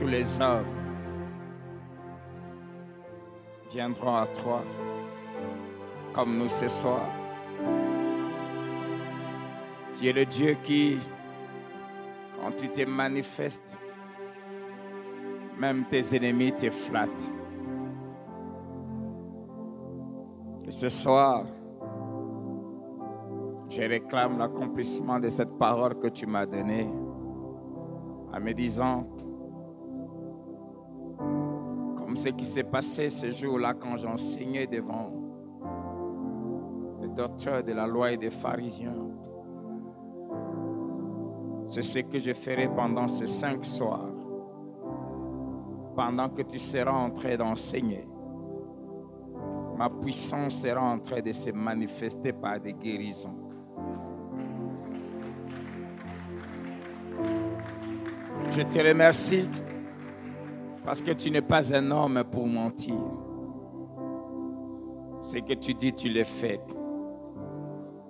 tous les hommes viendront à toi, comme nous ce soir. Tu es le Dieu qui, quand tu te manifestes, même tes ennemis te flattent. Et ce soir, je réclame l'accomplissement de cette parole que tu m'as donnée en me disant, comme ce qui s'est passé ce jour-là quand j'enseignais devant les docteurs de la loi et des pharisiens. C'est ce que je ferai pendant ces 5 soirs, pendant que tu seras en train d'enseigner. Ma puissance sera en train de se manifester par des guérisons. Je te remercie parce que tu n'es pas un homme pour mentir. Ce que tu dis, tu le fais.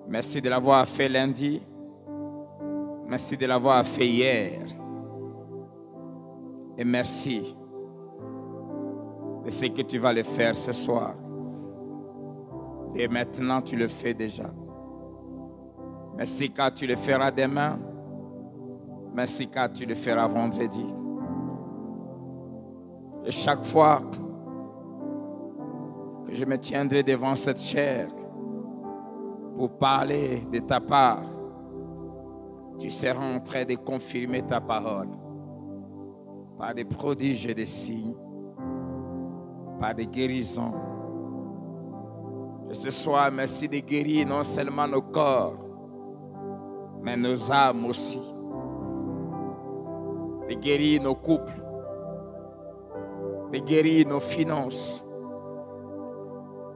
Merci de l'avoir fait lundi. Merci de l'avoir fait hier. Et merci de ce que tu vas le faire ce soir. Et maintenant, tu le fais déjà. Merci car tu le feras demain. Merci car tu le feras vendredi. Et chaque fois que je me tiendrai devant cette chair pour parler de ta part, tu seras en train de confirmer ta parole par des prodiges et des signes, par des guérisons. Et ce soir, merci de guérir non seulement nos corps, mais nos âmes aussi. De guérir nos couples, de guérir nos finances,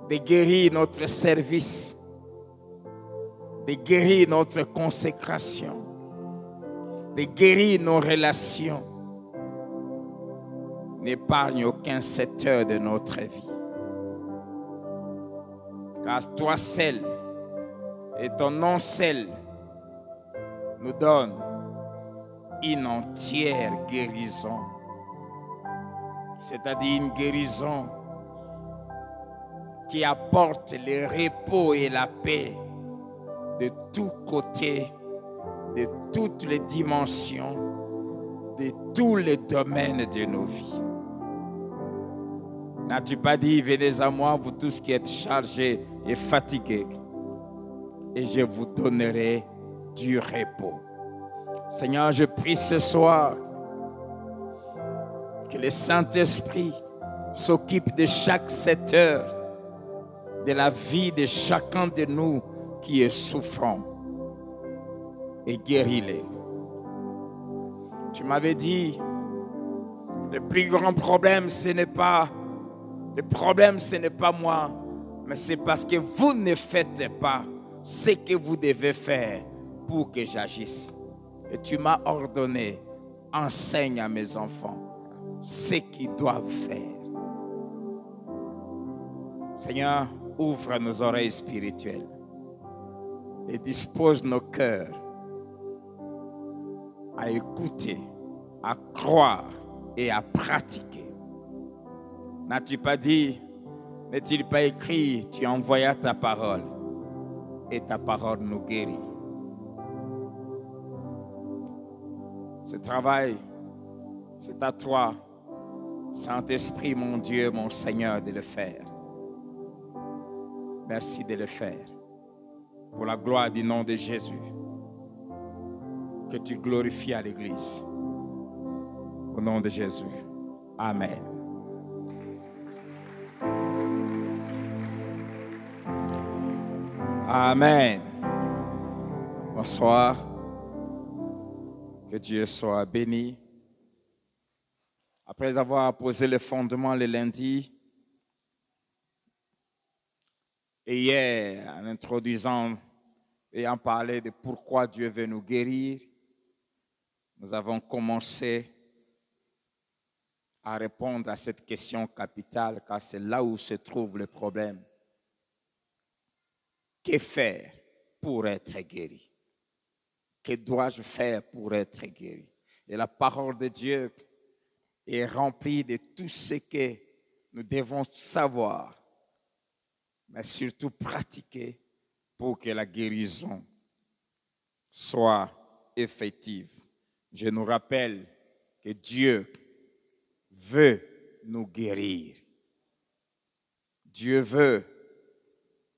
de guérir notre service, de guérir notre consécration, de guérir nos relations. N'épargne aucun secteur de notre vie. Car toi seul et ton nom seul nous donne une entière guérison. C'est-à-dire une guérison qui apporte le repos et la paix de tous côtés, de toutes les dimensions, de tous les domaines de nos vies. N'as-tu pas dit, venez à moi, vous tous qui êtes chargés et fatigués, et je vous donnerai du repos. Seigneur, je prie ce soir que le Saint-Esprit s'occupe de chaque secteur de la vie de chacun de nous qui est souffrant et guéris-les. Tu m'avais dit, le plus grand problème, ce n'est pas moi, mais c'est parce que vous ne faites pas ce que vous devez faire pour que j'agisse. Et tu m'as ordonné, enseigne à mes enfants ce qu'ils doivent faire. Seigneur, ouvre nos oreilles spirituelles et dispose nos cœurs à écouter, à croire et à pratiquer. N'as-tu pas dit, n'est-il pas écrit, tu envoyas ta parole et ta parole nous guérit. Ce travail, c'est à toi, Saint-Esprit, mon Dieu, mon Seigneur, de le faire. Merci de le faire. Pour la gloire du nom de Jésus, que tu glorifies à l'Église. Au nom de Jésus. Amen. Amen. Bonsoir. Que Dieu soit béni. Après avoir posé le fondement le lundi, et hier, en introduisant et en parlant de pourquoi Dieu veut nous guérir, nous avons commencé à répondre à cette question capitale, car c'est là où se trouve le problème. Que faire pour être guéri? Que dois-je faire pour être guéri? Et la parole de Dieu et rempli de tout ce que nous devons savoir, mais surtout pratiquer pour que la guérison soit effective. Je nous rappelle que Dieu veut nous guérir. Dieu veut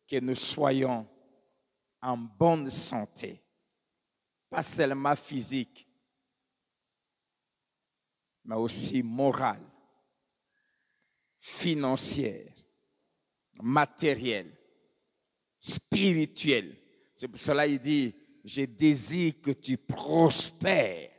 que nous soyons en bonne santé, pas seulement physique, mais aussi morale, financière, matérielle, spirituelle. C'est pour cela qu'il dit, je désire que tu prospères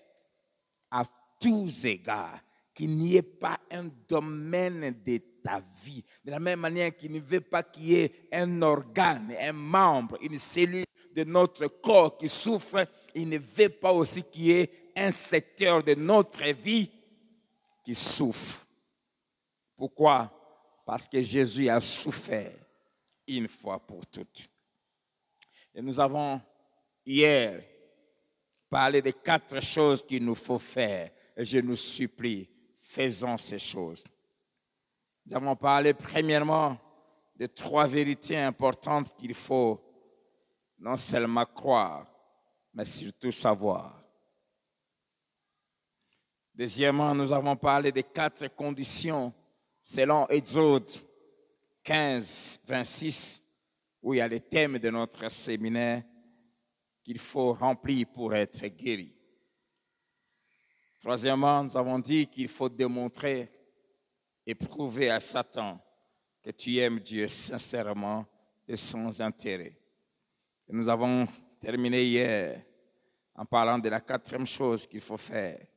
à tous égards, qu'il n'y ait pas un domaine de ta vie. De la même manière qu'il ne veut pas qu'il y ait un organe, un membre, une cellule de notre corps qui souffre, il ne veut pas aussi qu'il y ait un secteur de notre vie qui souffre. Pourquoi? Parce que Jésus a souffert une fois pour toutes. Et nous avons hier parlé des 4 choses qu'il nous faut faire. Et je nous supplie, faisons ces choses. Nous avons parlé premièrement de 3 vérités importantes qu'il faut non seulement croire, mais surtout savoir. Deuxièmement, nous avons parlé des 4 conditions selon Exode 15, 26, où il y a le thème de notre séminaire qu'il faut remplir pour être guéri. Troisièmement, nous avons dit qu'il faut démontrer et prouver à Satan que tu aimes Dieu sincèrement et sans intérêt. Et nous avons terminé hier en parlant de la 4e chose qu'il faut faire.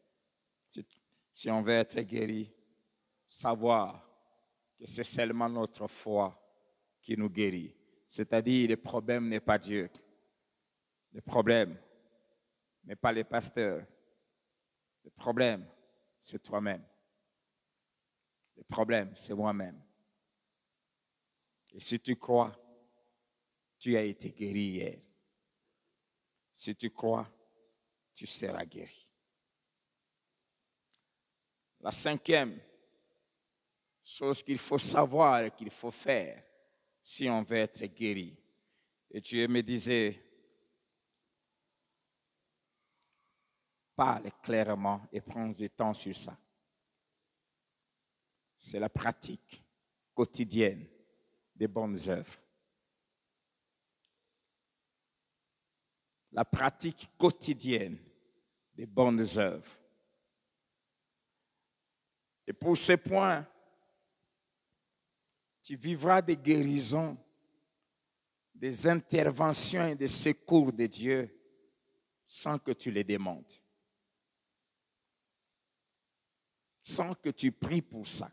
Si on veut être guéri, savoir que c'est seulement notre foi qui nous guérit. C'est-à-dire, le problème n'est pas Dieu. Le problème n'est pas les pasteurs. Le problème, c'est toi-même. Le problème, c'est moi-même. Et si tu crois, tu as été guéri hier. Si tu crois, tu seras guéri. La 5e chose qu'il faut savoir et qu'il faut faire si on veut être guéri. Et Dieu me disait, parle clairement et prends du temps sur ça. C'est la pratique quotidienne des bonnes œuvres. La pratique quotidienne des bonnes œuvres. Et pour ce point, tu vivras des guérisons, des interventions et des secours de Dieu sans que tu les demandes. Sans que tu pries pour ça.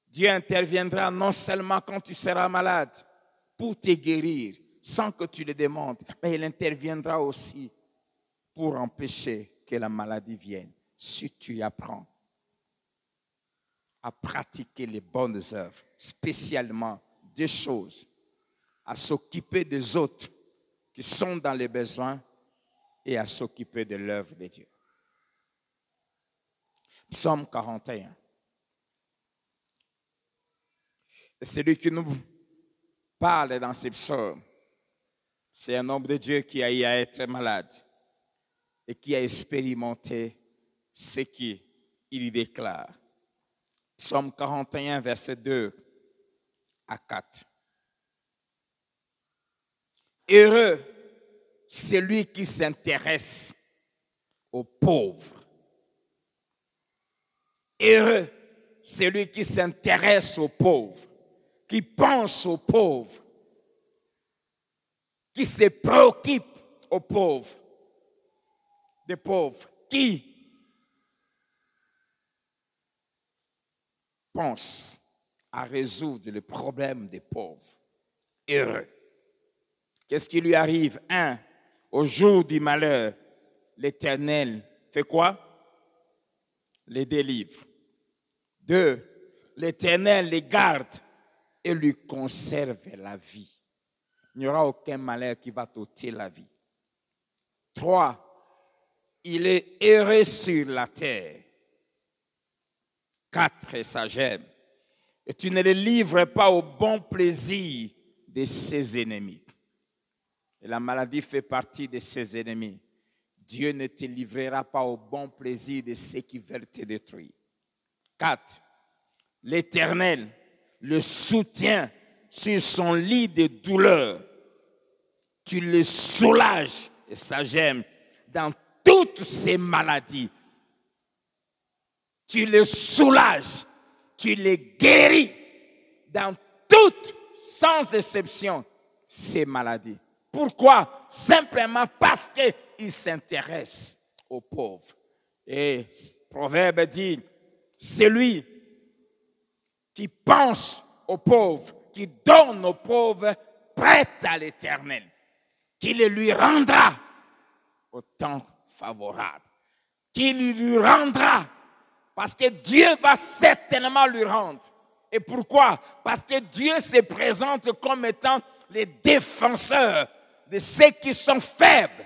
Dieu interviendra non seulement quand tu seras malade pour te guérir, sans que tu le demandes, mais il interviendra aussi pour empêcher que la maladie vienne. Si tu apprends à pratiquer les bonnes œuvres, spécialement 2 choses, à s'occuper des autres qui sont dans les besoins et à s'occuper de l'œuvre de Dieu. Psaume 41. Et celui qui nous parle dans ces psaumes, c'est un homme de Dieu qui a eu à être malade et qui a expérimenté ce qu'il y déclare. Psaume 41, versets 2 à 4. Heureux celui qui s'intéresse aux pauvres. Heureux celui qui s'intéresse aux pauvres, qui pense aux pauvres, qui se préoccupe aux pauvres, des pauvres, qui pense à résoudre le problème des pauvres. Heureux. Qu'est-ce qui lui arrive? 1. Au jour du malheur, l'Éternel fait quoi? Les délivre. 2. L'Éternel les garde et lui conserve la vie. Il n'y aura aucun malheur qui va t'ôter la vie. 3. il est erré sur la terre. 4, et ça j'aime. Et tu ne le livres pas au bon plaisir de ses ennemis. Et la maladie fait partie de ses ennemis. Dieu ne te livrera pas au bon plaisir de ceux qui veulent te détruire. 4. L'Éternel le soutient sur son lit de douleur. Tu le soulages, et ça j'aime, dans toutes ses maladies. Tu le soulages, tu le guéris dans toutes, sans exception, ses maladies. Pourquoi? Simplement parce qu'il s'intéresse aux pauvres. Et Proverbe dit, c'est lui qui pense aux pauvres, qui donne aux pauvres, prête à l'Éternel, qui le lui rendra au temps favorable, qui lui rendra, parce que Dieu va certainement lui rendre. Et pourquoi? Parce que Dieu se présente comme étant les défenseurs de ceux qui sont faibles,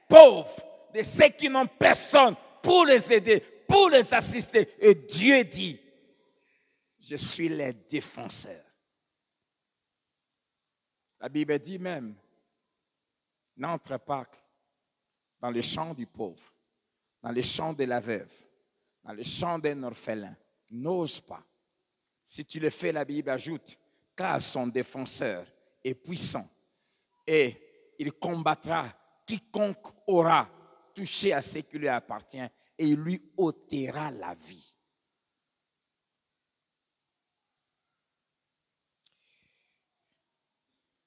pauvres, de ceux qui n'ont personne pour les aider, pour les assister. Et Dieu dit, je suis les défenseurs. La Bible dit même, n'entre pas dans le champ du pauvre, dans le champ de la veuve, dans le champ d'un orphelin. N'ose pas. Si tu le fais, la Bible ajoute, car son défenseur est puissant et il combattra quiconque aura touché à ce qui lui appartient et il lui ôtera la vie.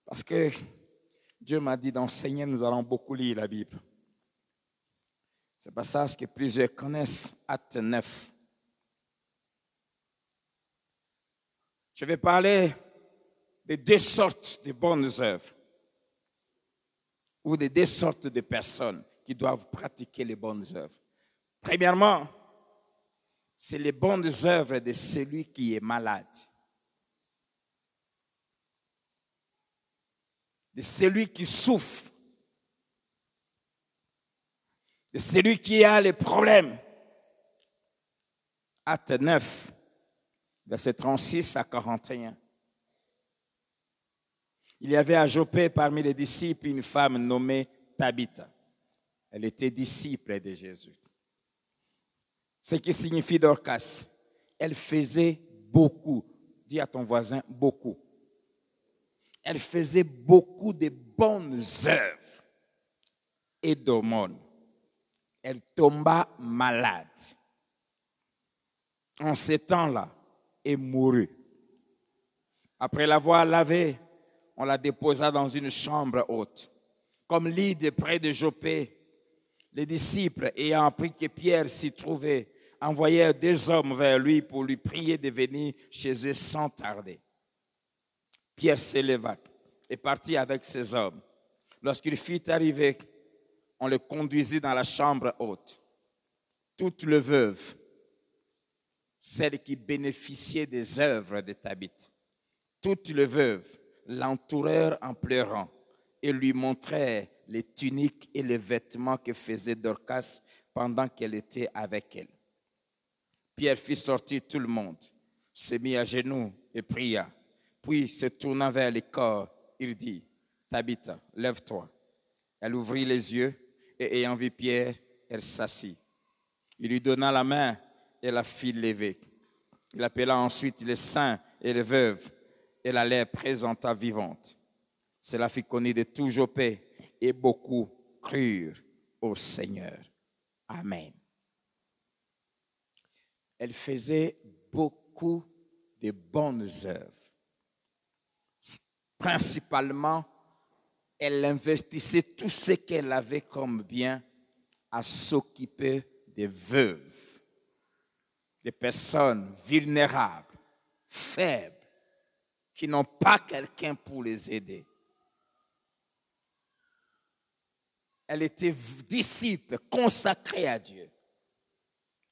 Parce que Dieu m'a dit d'enseigner, nous allons beaucoup lire la Bible. C'est pas ça ce que plusieurs connaissent, Acte 9. Je vais parler de 2 sortes de bonnes œuvres ou de 2 sortes de personnes qui doivent pratiquer les bonnes œuvres. Premièrement, c'est les bonnes œuvres de celui qui est malade, de celui qui souffre, de celui qui a les problèmes. Acte 9, versets 36 à 41. Il y avait à Joppé parmi les disciples une femme nommée Tabitha. Elle était disciple de Jésus. Ce qui signifie Dorcas. Elle faisait beaucoup. Dis à ton voisin, beaucoup. Elle faisait beaucoup de bonnes œuvres et d'aumônes. Elle tomba malade. En ces temps-là, elle mourut. Après l'avoir lavée, on la déposa dans une chambre haute. Comme Lyde près de Joppé, les disciples, ayant appris que Pierre s'y trouvait, envoyèrent 2 hommes vers lui pour lui prier de venir chez eux sans tarder. Pierre s'éleva et partit avec ces hommes. Lorsqu'il fut arrivé, on le conduisit dans la chambre haute. Toutes les veuves, celles qui bénéficiaient des œuvres de Tabitha, toutes les veuves l'entourèrent en pleurant et lui montrèrent les tuniques et les vêtements que faisait Dorcas pendant qu'elle était avec elle. Pierre fit sortir tout le monde, se mit à genoux et pria. Puis, se tournant vers le corps, il dit, « Tabitha, lève-toi. » Elle ouvrit les yeux et ayant vu Pierre, elle s'assit. Il lui donna la main et la fit lever. Il appela ensuite les saints et les veuves et la leur présenta vivante. Cela fit connaître de tout Joppé et beaucoup crurent au Seigneur. Amen. Elle faisait beaucoup de bonnes œuvres. Principalement, elle investissait tout ce qu'elle avait comme bien à s'occuper des veuves, des personnes vulnérables, faibles, qui n'ont pas quelqu'un pour les aider. Elle était disciple, consacrée à Dieu.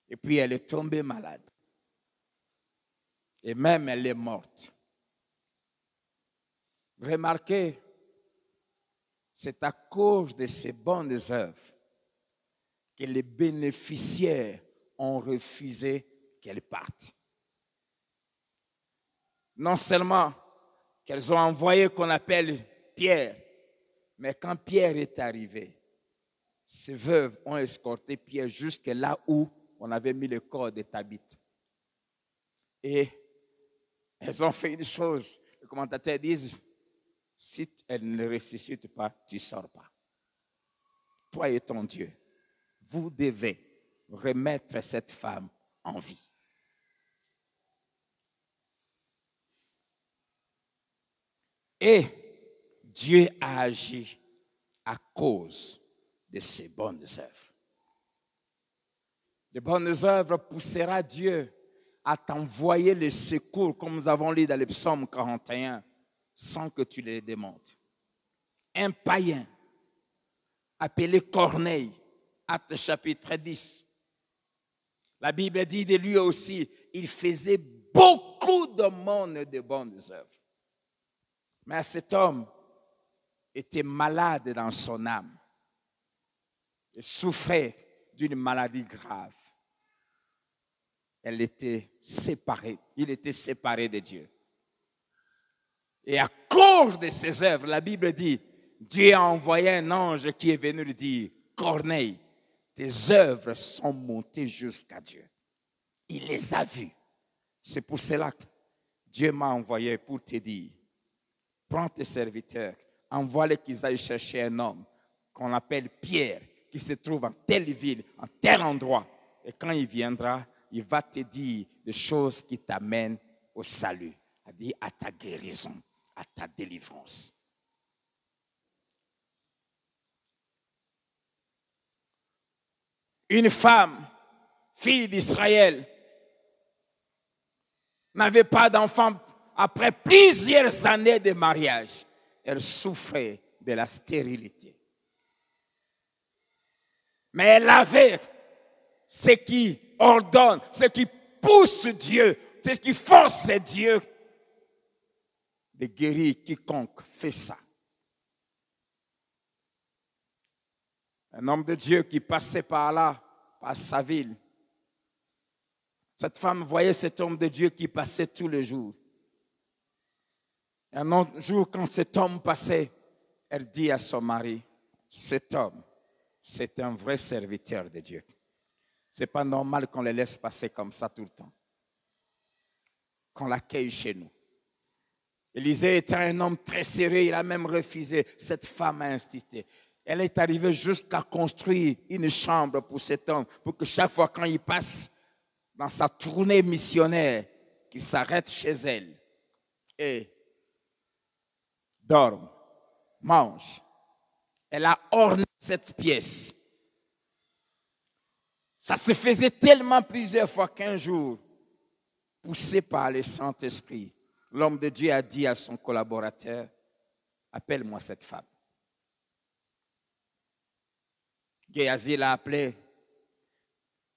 Et puis elle est tombée malade. Et même elle est morte. Remarquez, c'est à cause de ces bonnes œuvres que les bénéficiaires ont refusé qu'elle parte. Non seulement qu'elles ont envoyé qu'on appelle Pierre, mais quand Pierre est arrivé, ces veuves ont escorté Pierre jusque là où on avait mis le corps de Tabitha. Et elles ont fait une chose. Les commentateurs disent, si elle ne ressuscite pas, tu ne sors pas. Toi et ton Dieu, vous devez remettre cette femme en vie. Et Dieu a agi à cause de ses bonnes œuvres. Les bonnes œuvres poussera Dieu à t'envoyer les secours, comme nous avons lu dans le psaume 41, sans que tu les demandes. Un païen appelé Corneille, Actes chapitre 10. La Bible dit de lui aussi, il faisait beaucoup de monde de bonnes œuvres. Mais cet homme était malade dans son âme. Il souffrait d'une maladie grave. Il était séparé de Dieu. Et à cause de ses œuvres, la Bible dit, Dieu a envoyé un ange qui est venu lui dire, Corneille, tes œuvres sont montées jusqu'à Dieu. Il les a vues. C'est pour cela que Dieu m'a envoyé pour te dire, prends tes serviteurs, envoie-les qu'ils aillent chercher un homme qu'on appelle Pierre, qui se trouve en telle ville, en tel endroit. Et quand il viendra, il va te dire des choses qui t'amènent au salut, c'est-à-dire à ta guérison, à ta délivrance. Une femme, fille d'Israël, n'avait pas d'enfant après plusieurs années de mariage. Elle souffrait de la stérilité. Mais elle avait ce qui ordonne, ce qui pousse Dieu, ce qui force Dieu de guérir quiconque fait ça. Un homme de Dieu qui passait par là, par sa ville. Cette femme voyait cet homme de Dieu qui passait tous les jours. Un autre jour, quand cet homme passait, elle dit à son mari, cet homme, c'est un vrai serviteur de Dieu. Ce n'est pas normal qu'on le laisse passer comme ça tout le temps. Qu'on l'accueille chez nous. Élisée était un homme très sérieux, il a même refusé. Cette femme a insisté. Elle est arrivée jusqu'à construire une chambre pour cet homme, pour que chaque fois quand il passe dans sa tournée missionnaire, qu'il s'arrête chez elle et dorme, mange. Elle a orné cette pièce. Ça se faisait tellement plusieurs fois qu'un jour, poussé par le Saint-Esprit, l'homme de Dieu a dit à son collaborateur, appelle-moi cette femme. Géasi l'a appelé.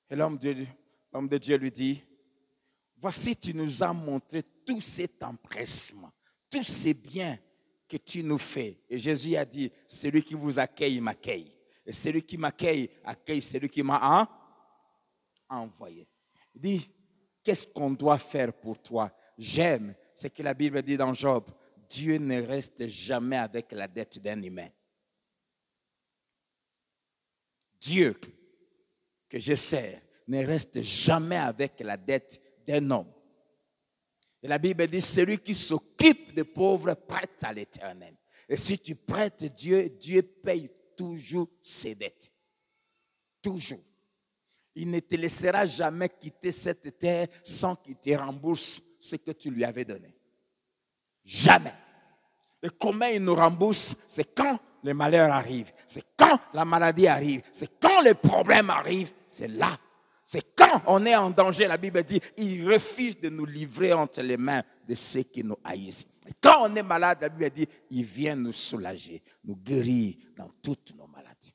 Et l'homme de Dieu lui dit, voici, tu nous as montré tout cet empressement, tous ces biens que tu nous fais. Et Jésus a dit, celui qui vous accueille m'accueille. Et celui qui m'accueille accueille celui qui m'a envoyé. Il dit, qu'est-ce qu'on doit faire pour toi? J'aime ce que la Bible dit dans Job. Dieu ne reste jamais avec la dette d'un humain. Dieu que je sers ne reste jamais avec la dette d'un homme. Et la Bible dit, celui qui s'occupe des pauvres prête à l'Éternel. Et si tu prêtes Dieu, Dieu paye toujours ses dettes. Toujours. Il ne te laissera jamais quitter cette terre sans qu'il te rembourse ce que tu lui avais donné. Jamais. Et comment il nous rembourse? C'est quand le malheur arrive. C'est quand la maladie arrive. C'est quand les problèmes arrivent. C'est là. C'est quand on est en danger. La Bible dit, il refuse de nous livrer entre les mains de ceux qui nous haïssent. Et quand on est malade, la Bible dit, il vient nous soulager, nous guérir dans toutes nos maladies.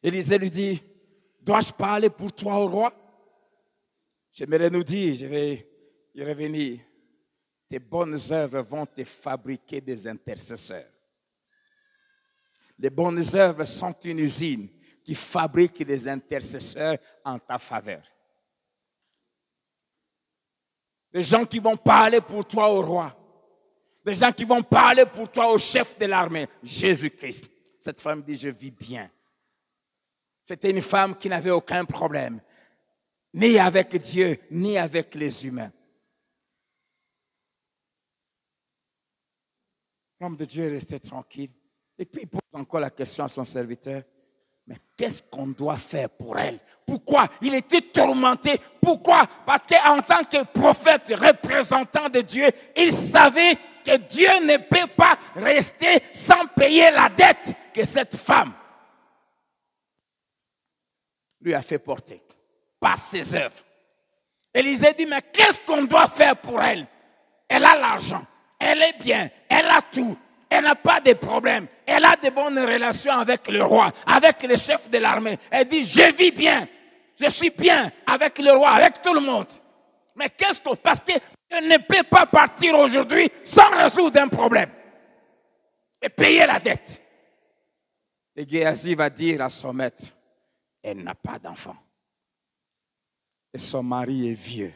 Élisée lui dit, dois-je parler pour toi au roi? J'aimerais nous dire, je vais y revenir. Tes bonnes œuvres vont te fabriquer des intercesseurs. Les bonnes œuvres sont une usine. qui fabrique des intercesseurs en ta faveur. Des gens qui vont parler pour toi au roi. Des gens qui vont parler pour toi au chef de l'armée, Jésus-Christ. Cette femme dit, je vis bien. C'était une femme qui n'avait aucun problème, ni avec Dieu, ni avec les humains. L'homme de Dieu est resté tranquille. Et puis il pose encore la question à son serviteur. Mais qu'est-ce qu'on doit faire pour elle? Pourquoi? Il était tourmenté. Pourquoi? Parce qu'en tant que prophète, représentant de Dieu, il savait que Dieu ne peut pas rester sans payer la dette que cette femme lui a fait porter par ses œuvres. Élisée dit, mais qu'est-ce qu'on doit faire pour elle? Elle a l'argent, elle est bien, elle a tout. Elle n'a pas de problème. Elle a de bonnes relations avec le roi, avec le chef de l'armée. Elle dit, je vis bien. Je suis bien avec le roi, avec tout le monde. Mais qu'est-ce qu'on... Parce que je ne peux pas partir aujourd'hui sans résoudre un problème. Et payer la dette. Et Géasi va dire à son maître, elle n'a pas d'enfant. Et son mari est vieux.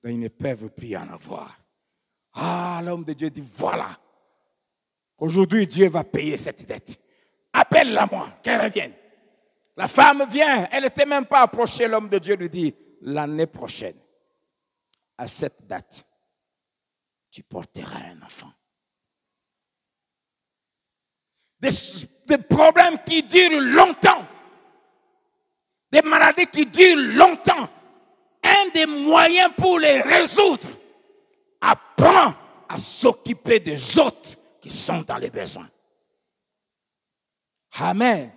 Donc ils ne peuvent plus en avoir. Ah, l'homme de Dieu dit, voilà. Aujourd'hui, Dieu va payer cette dette. Appelle-la moi, qu'elle revienne. La femme vient, elle n'était même pas approchée. L'homme de Dieu lui dit, l'année prochaine, à cette date, tu porteras un enfant. Des problèmes qui durent longtemps. Des maladies qui durent longtemps. Un des moyens pour les résoudre, apprends à s'occuper des autres qui sont dans les besoins. Amen.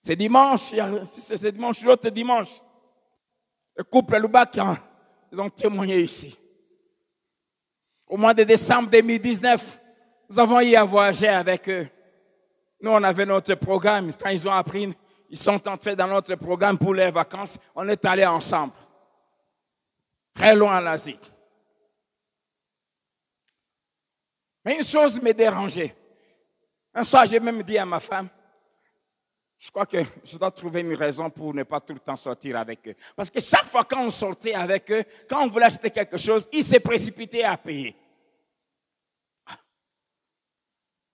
C'est dimanche, c'est dimanche, l'autre dimanche. Le couple Louba qui ils ont témoigné ici. Au mois de décembre 2019, nous avons eu à voyager avec eux. Nous, on avait notre programme. Quand ils ont appris, ils sont entrés dans notre programme pour les vacances. On est allés ensemble. Très loin en Asie. Mais une chose me dérangeait. Un soir, j'ai même dit à ma femme, je crois que je dois trouver une raison pour ne pas tout le temps sortir avec eux. Parce que chaque fois qu'on sortait avec eux, quand on voulait acheter quelque chose, ils se précipitaient à payer.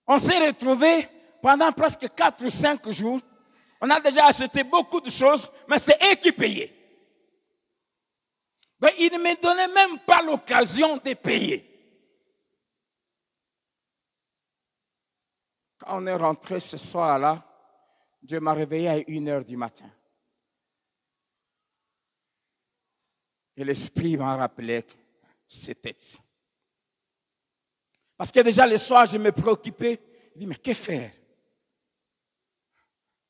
On s'est retrouvés pendant presque 4 ou 5 jours. On a déjà acheté beaucoup de choses, mais c'est eux qui payaient. Donc, ils ne me donnaient même pas l'occasion de payer. Quand on est rentré ce soir-là, Dieu m'a réveillé à 1h du matin. Et l'Esprit m'a rappelé que c'était. Parce que déjà le soir, je me préoccupais. Je dis, mais que faire?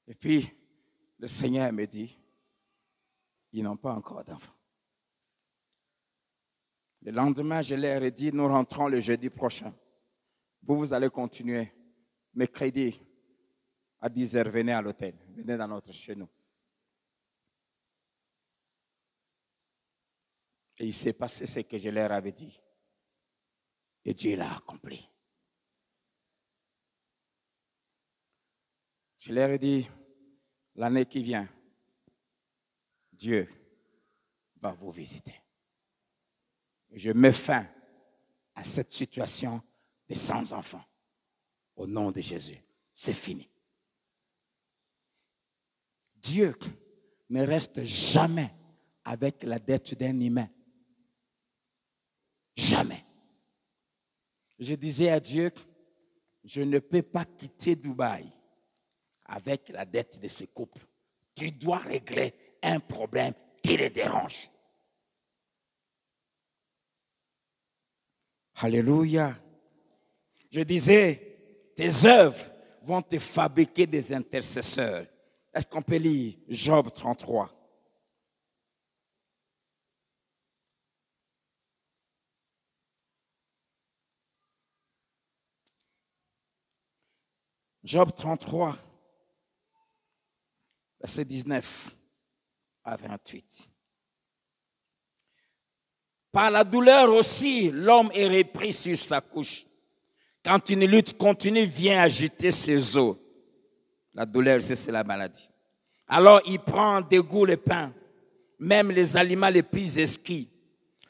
Et puis, le Seigneur me dit, ils n'ont pas encore d'enfants. Le lendemain, je leur ai dit, nous rentrons le jeudi prochain. Vous allez continuer. Mercredi, à 10h, venez à l'hôtel. Venez chez nous. Et il s'est passé ce que je leur avais dit. Et Dieu l'a accompli. Je leur ai dit, l'année qui vient, Dieu va vous visiter. Je mets fin à cette situation des sans enfants. Au nom de Jésus, c'est fini. Dieu ne reste jamais avec la dette d'un humain. Jamais. Je disais à Dieu, je ne peux pas quitter Dubaï avec la dette de ce couple. Tu dois régler un problème qui les dérange. Alléluia. Je disais, tes œuvres vont te fabriquer des intercesseurs. Est-ce qu'on peut lire Job 33? Job 33, verset 19 à 28. Par la douleur aussi, l'homme est repris sur sa couche. Quand une lutte continue vient agiter ses os. La douleur, c'est la maladie. Alors il prend en dégoût le pain, même les aliments les plus exquis.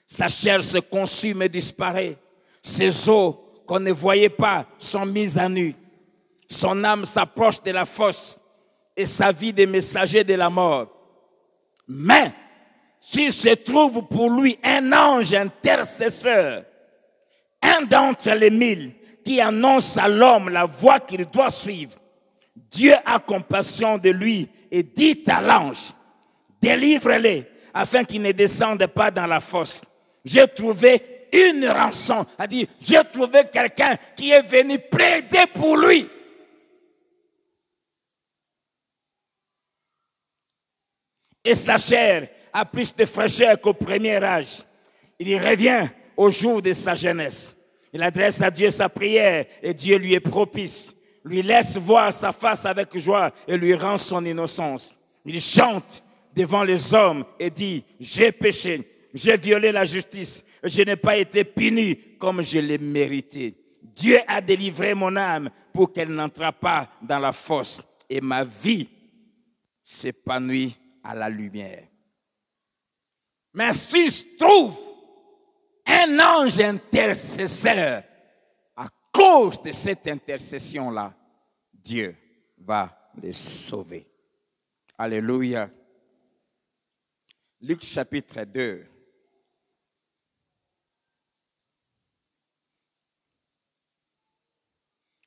Sa chair se consume et disparaît. Ses os qu'on ne voyait pas sont mis à nu. Son âme s'approche de la fosse et sa vie des messagers de la mort. Mais s'il se trouve pour lui un ange intercesseur, un d'entre les 1000 qui annonce à l'homme la voie qu'il doit suivre, Dieu a compassion de lui et dit à l'ange, délivre-les afin qu'ils ne descendent pas dans la fosse. J'ai trouvé une rançon, c'est-à-dire j'ai trouvé quelqu'un qui est venu plaider pour lui. Et sa chair a plus de fraîcheur qu'au premier âge. Il y revient au jour de sa jeunesse. Il adresse à Dieu sa prière et Dieu lui est propice. Lui laisse voir sa face avec joie et lui rend son innocence. Il chante devant les hommes et dit, j'ai péché, j'ai violé la justice, et je n'ai pas été puni comme je l'ai mérité. Dieu a délivré mon âme pour qu'elle n'entre pas dans la fosse et ma vie s'épanouit à la lumière. Mais s'il se trouve un ange intercesseur, à cause de cette intercession-là, Dieu va les sauver. Alléluia. Luc chapitre 2.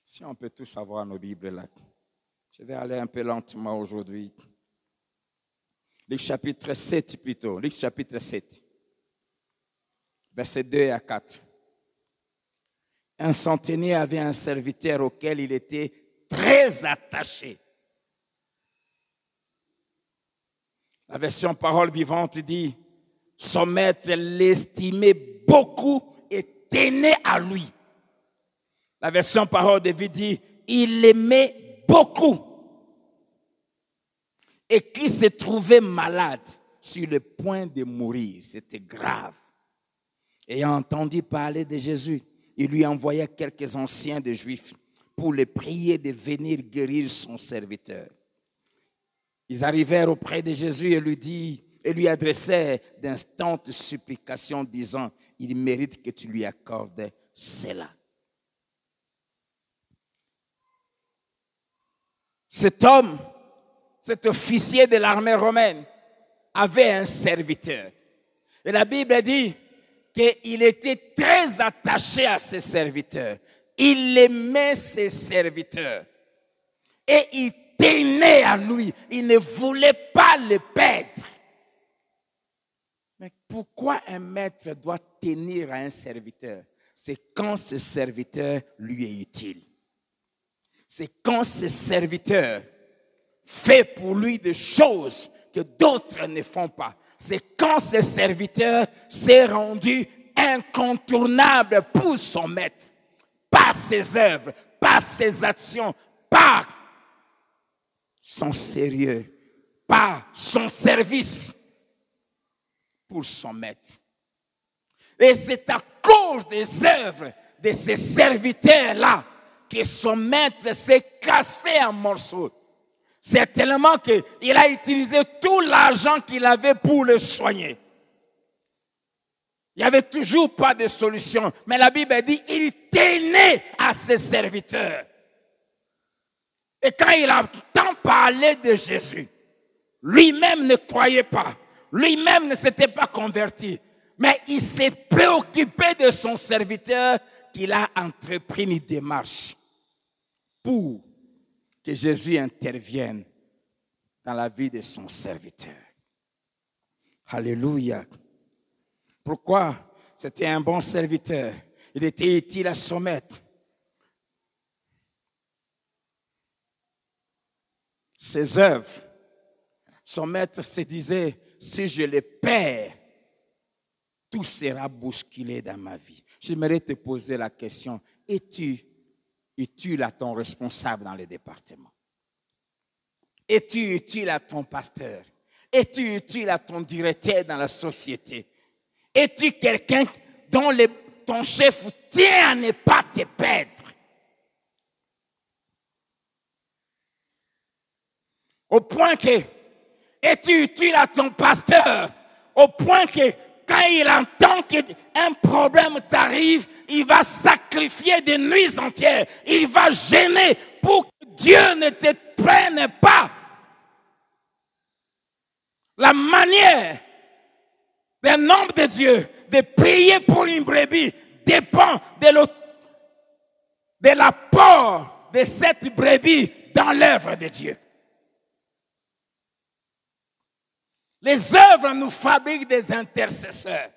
Si on peut tous avoir nos Bibles là. Je vais aller un peu lentement aujourd'hui. Luc chapitre 7 plutôt. Luc chapitre 7. Versets 2 à 4. Un centenier avait un serviteur auquel il était très attaché. La version Parole vivante dit, son maître l'estimait beaucoup et tenait à lui. La version Parole de vie dit, il l'aimait beaucoup. Et qui se trouvait malade sur le point de mourir. C'était grave. Ayant entendu parler de Jésus, il lui envoya quelques anciens des Juifs pour le prier de venir guérir son serviteur. Ils arrivèrent auprès de Jésus et lui adressèrent d'instantes supplications disant, il mérite que tu lui accordes cela. Cet homme, cet officier de l'armée romaine, avait un serviteur. Et la Bible dit qu'il était très attaché à ses serviteurs. Il aimait ses serviteurs. Et il tenait à lui. Il ne voulait pas le perdre. Mais pourquoi un maître doit tenir à un serviteur? C'est quand ce serviteur lui est utile. C'est quand ce serviteur fait pour lui des choses que d'autres ne font pas. C'est quand ce serviteur s'est rendu incontournable pour son maître, par ses œuvres, par ses actions, par son sérieux, par son service pour son maître. Et c'est à cause des œuvres de ces serviteurs-là que son maître s'est cassé en morceaux. C'est tellement qu'il a utilisé tout l'argent qu'il avait pour le soigner. Il n'y avait toujours pas de solution. Mais la Bible dit qu'il tenait à ses serviteurs. Et quand il a tant parlé de Jésus, lui-même ne croyait pas. Lui-même ne s'était pas converti. Mais il s'est préoccupé de son serviteur qu'il a entrepris une démarche pour que Jésus intervienne dans la vie de son serviteur. Alléluia. Pourquoi? C'était un bon serviteur. Il était utile à son maître. Ses œuvres, son maître se disait, si je les perds, tout sera bousculé dans ma vie. J'aimerais te poser la question, es-tu utile à ton responsable dans le département? Es-tu utile à ton pasteur? Es-tu utile à ton directeur dans la société? Es-tu quelqu'un dont ton chef tient à ne pas te perdre? Au point que, et tu utiles à ton pasteur, au point que quand il entend qu'un problème t'arrive, il va sacrifier des nuits entières. Il va gêner pour que Dieu ne te prenne pas. La manière d'un homme de Dieu de prier pour une brebis dépend de l'apport de cette brebis dans l'œuvre de Dieu. Les œuvres nous fabriquent des intercesseurs.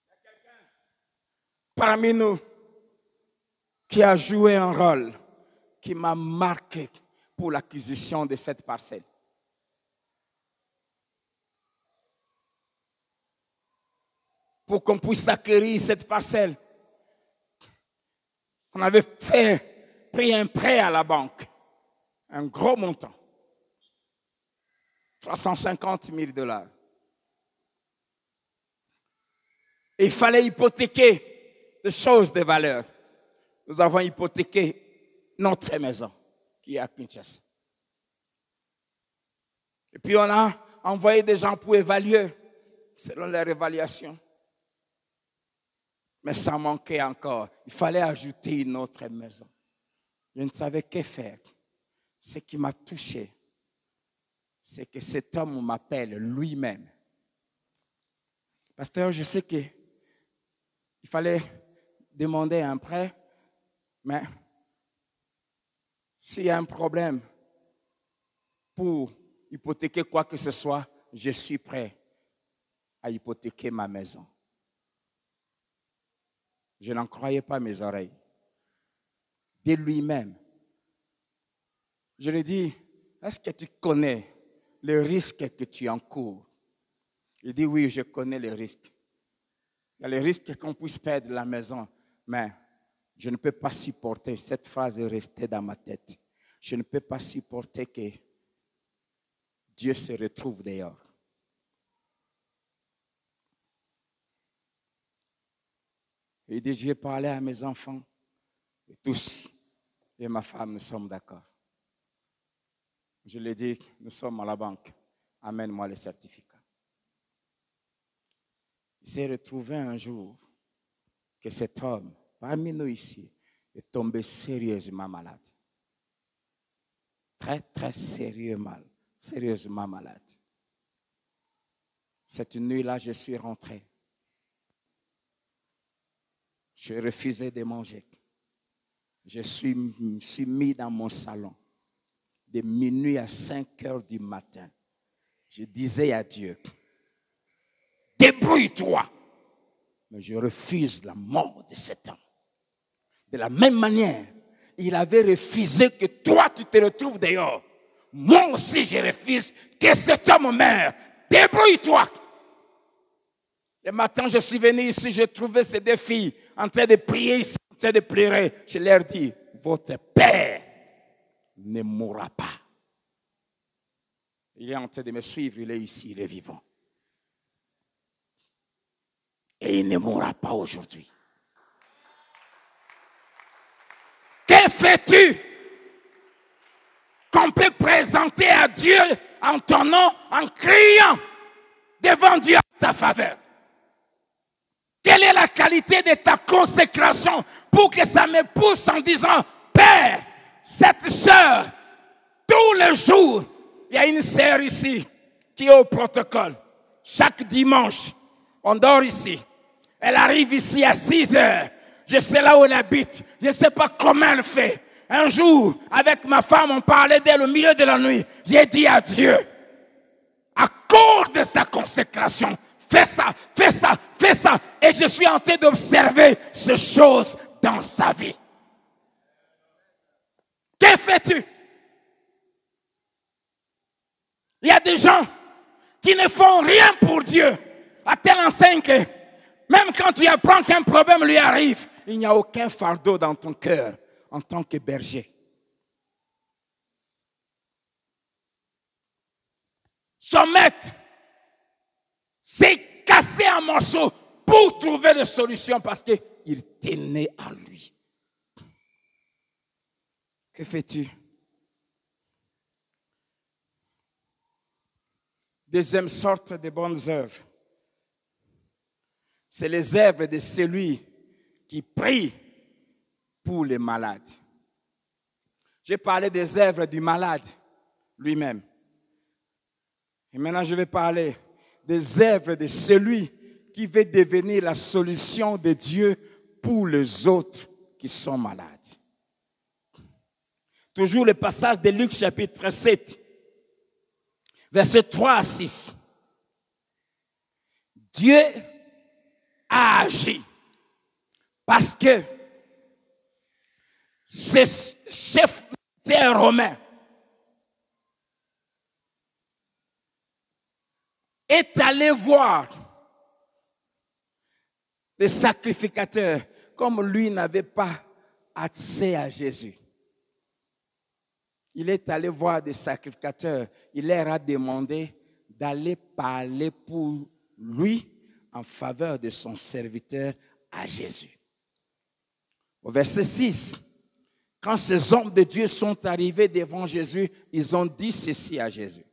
Il y a quelqu'un parmi nous qui a joué un rôle qui m'a marqué pour l'acquisition de cette parcelle. Pour qu'on puisse acquérir cette parcelle, on avait pris un prêt à la banque, un gros montant, 350 000 $. Et il fallait hypothéquer des choses de valeur. Nous avons hypothéqué notre maison qui est à Kinshasa. Et puis on a envoyé des gens pour évaluer selon leur évaluation. Mais ça manquait encore. Il fallait ajouter une autre maison. Je ne savais que faire. Ce qui m'a touché, c'est que cet homme m'appelle lui-même. Pasteur, je sais qu'il fallait demander un prêt, mais s'il y a un problème pour hypothéquer quoi que ce soit, je suis prêt à hypothéquer ma maison. Je n'en croyais pas mes oreilles. De lui-même. Je lui ai dit, est-ce que tu connais le risque que tu encours? Il dit, oui, je connais les risques. Il y a le risque qu'on puisse perdre la maison, mais je ne peux pas supporter, cette phrase est restée dans ma tête. Je ne peux pas supporter que Dieu se retrouve dehors. Il dit, je vais parler à mes enfants, et tous, et ma femme, nous sommes d'accord. Je lui ai dit, nous sommes à la banque, amène-moi le certificat. Il s'est retrouvé un jour que cet homme, parmi nous ici, est tombé sérieusement malade. Très, très sérieusement malade. Cette nuit-là, je suis rentré. Je refusais de manger. Je me suis mis dans mon salon. De minuit à 5 heures du matin. Je disais à Dieu, débrouille-toi. Mais je refuse la mort de cet homme. De la même manière, il avait refusé que toi, tu te retrouves dehors. Moi aussi, je refuse que cet homme meure. Débrouille-toi. Le matin, je suis venu ici, j'ai trouvé ces deux filles en train de prier ici, en train de pleurer. Je leur dis, votre père ne mourra pas. Il est en train de me suivre, il est ici, il est vivant. Et il ne mourra pas aujourd'hui. Que fais-tu qu'on peut présenter à Dieu en ton nom, en criant devant Dieu en ta faveur? Quelle est la qualité de ta consécration pour que ça me pousse en disant, Père, cette sœur, tous les jours, il y a une sœur ici qui est au protocole. Chaque dimanche, on dort ici. Elle arrive ici à 6 heures. Je sais là où elle habite. Je ne sais pas comment elle fait. Un jour, avec ma femme, on parlait d'elle au milieu de la nuit. J'ai dit à Dieu, accorde sa consécration. Fais ça, fais ça, fais ça. Et je suis en train d'observer ces choses dans sa vie. Que fais-tu? Il y a des gens qui ne font rien pour Dieu. À telle enseigne que même quand tu apprends qu'un problème lui arrive, il n'y a aucun fardeau dans ton cœur en tant que berger. Son maître s'est cassé en morceaux pour trouver des solutions parce qu'il tenait à lui. Que fais-tu? Deuxième sorte de bonnes œuvres, c'est les œuvres de celui qui prie pour les malades. J'ai parlé des œuvres du malade lui-même. Et maintenant, je vais parler des œuvres de celui qui veut devenir la solution de Dieu pour les autres qui sont malades. Toujours le passage de Luc chapitre 7, versets 3 à 6. Dieu a agi parce que ce chef militaire romain est allé voir les sacrificateurs comme lui n'avait pas accès à Jésus. Il est allé voir des sacrificateurs. Il leur a demandé d'aller parler pour lui en faveur de son serviteur à Jésus. Au verset 6, quand ces hommes de Dieu sont arrivés devant Jésus, ils ont dit ceci à Jésus.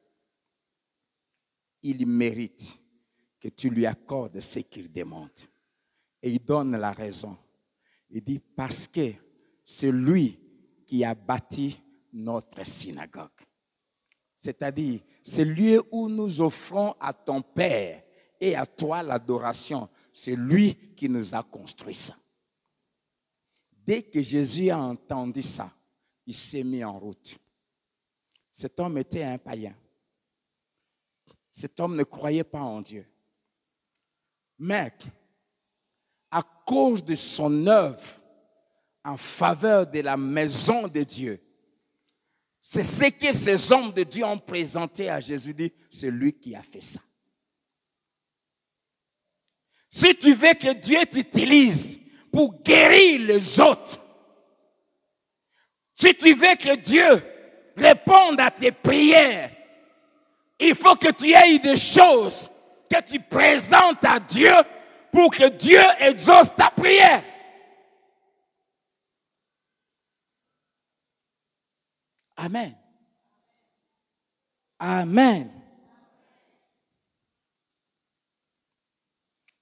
Il mérite que tu lui accordes ce qu'il demande. Et il donne la raison. Il dit parce que c'est lui qui a bâti notre synagogue. C'est-à-dire, c'est le lieu où nous offrons à ton Père et à toi l'adoration. C'est lui qui nous a construit ça. Dès que Jésus a entendu ça, il s'est mis en route. Cet homme était un païen. Cet homme ne croyait pas en Dieu. Mais, à cause de son œuvre en faveur de la maison de Dieu, c'est ce que ces hommes de Dieu ont présenté à Jésus, dit, c'est lui qui a fait ça. Si tu veux que Dieu t'utilise pour guérir les autres, si tu veux que Dieu réponde à tes prières, il faut que tu aies des choses que tu présentes à Dieu pour que Dieu exauce ta prière. Amen. Amen.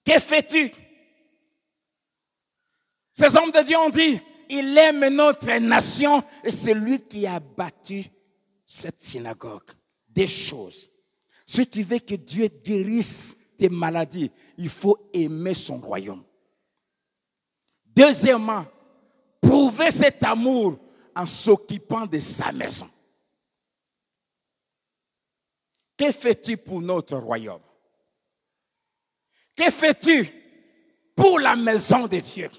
Que fais-tu? Ces hommes de Dieu ont dit, il aime notre nation et c'est lui qui a bâti cette synagogue. Des choses. Si tu veux que Dieu guérisse tes maladies, il faut aimer son royaume. Deuxièmement, prouver cet amour en s'occupant de sa maison. Que fais-tu pour notre royaume? Que fais-tu pour la maison de Dieu?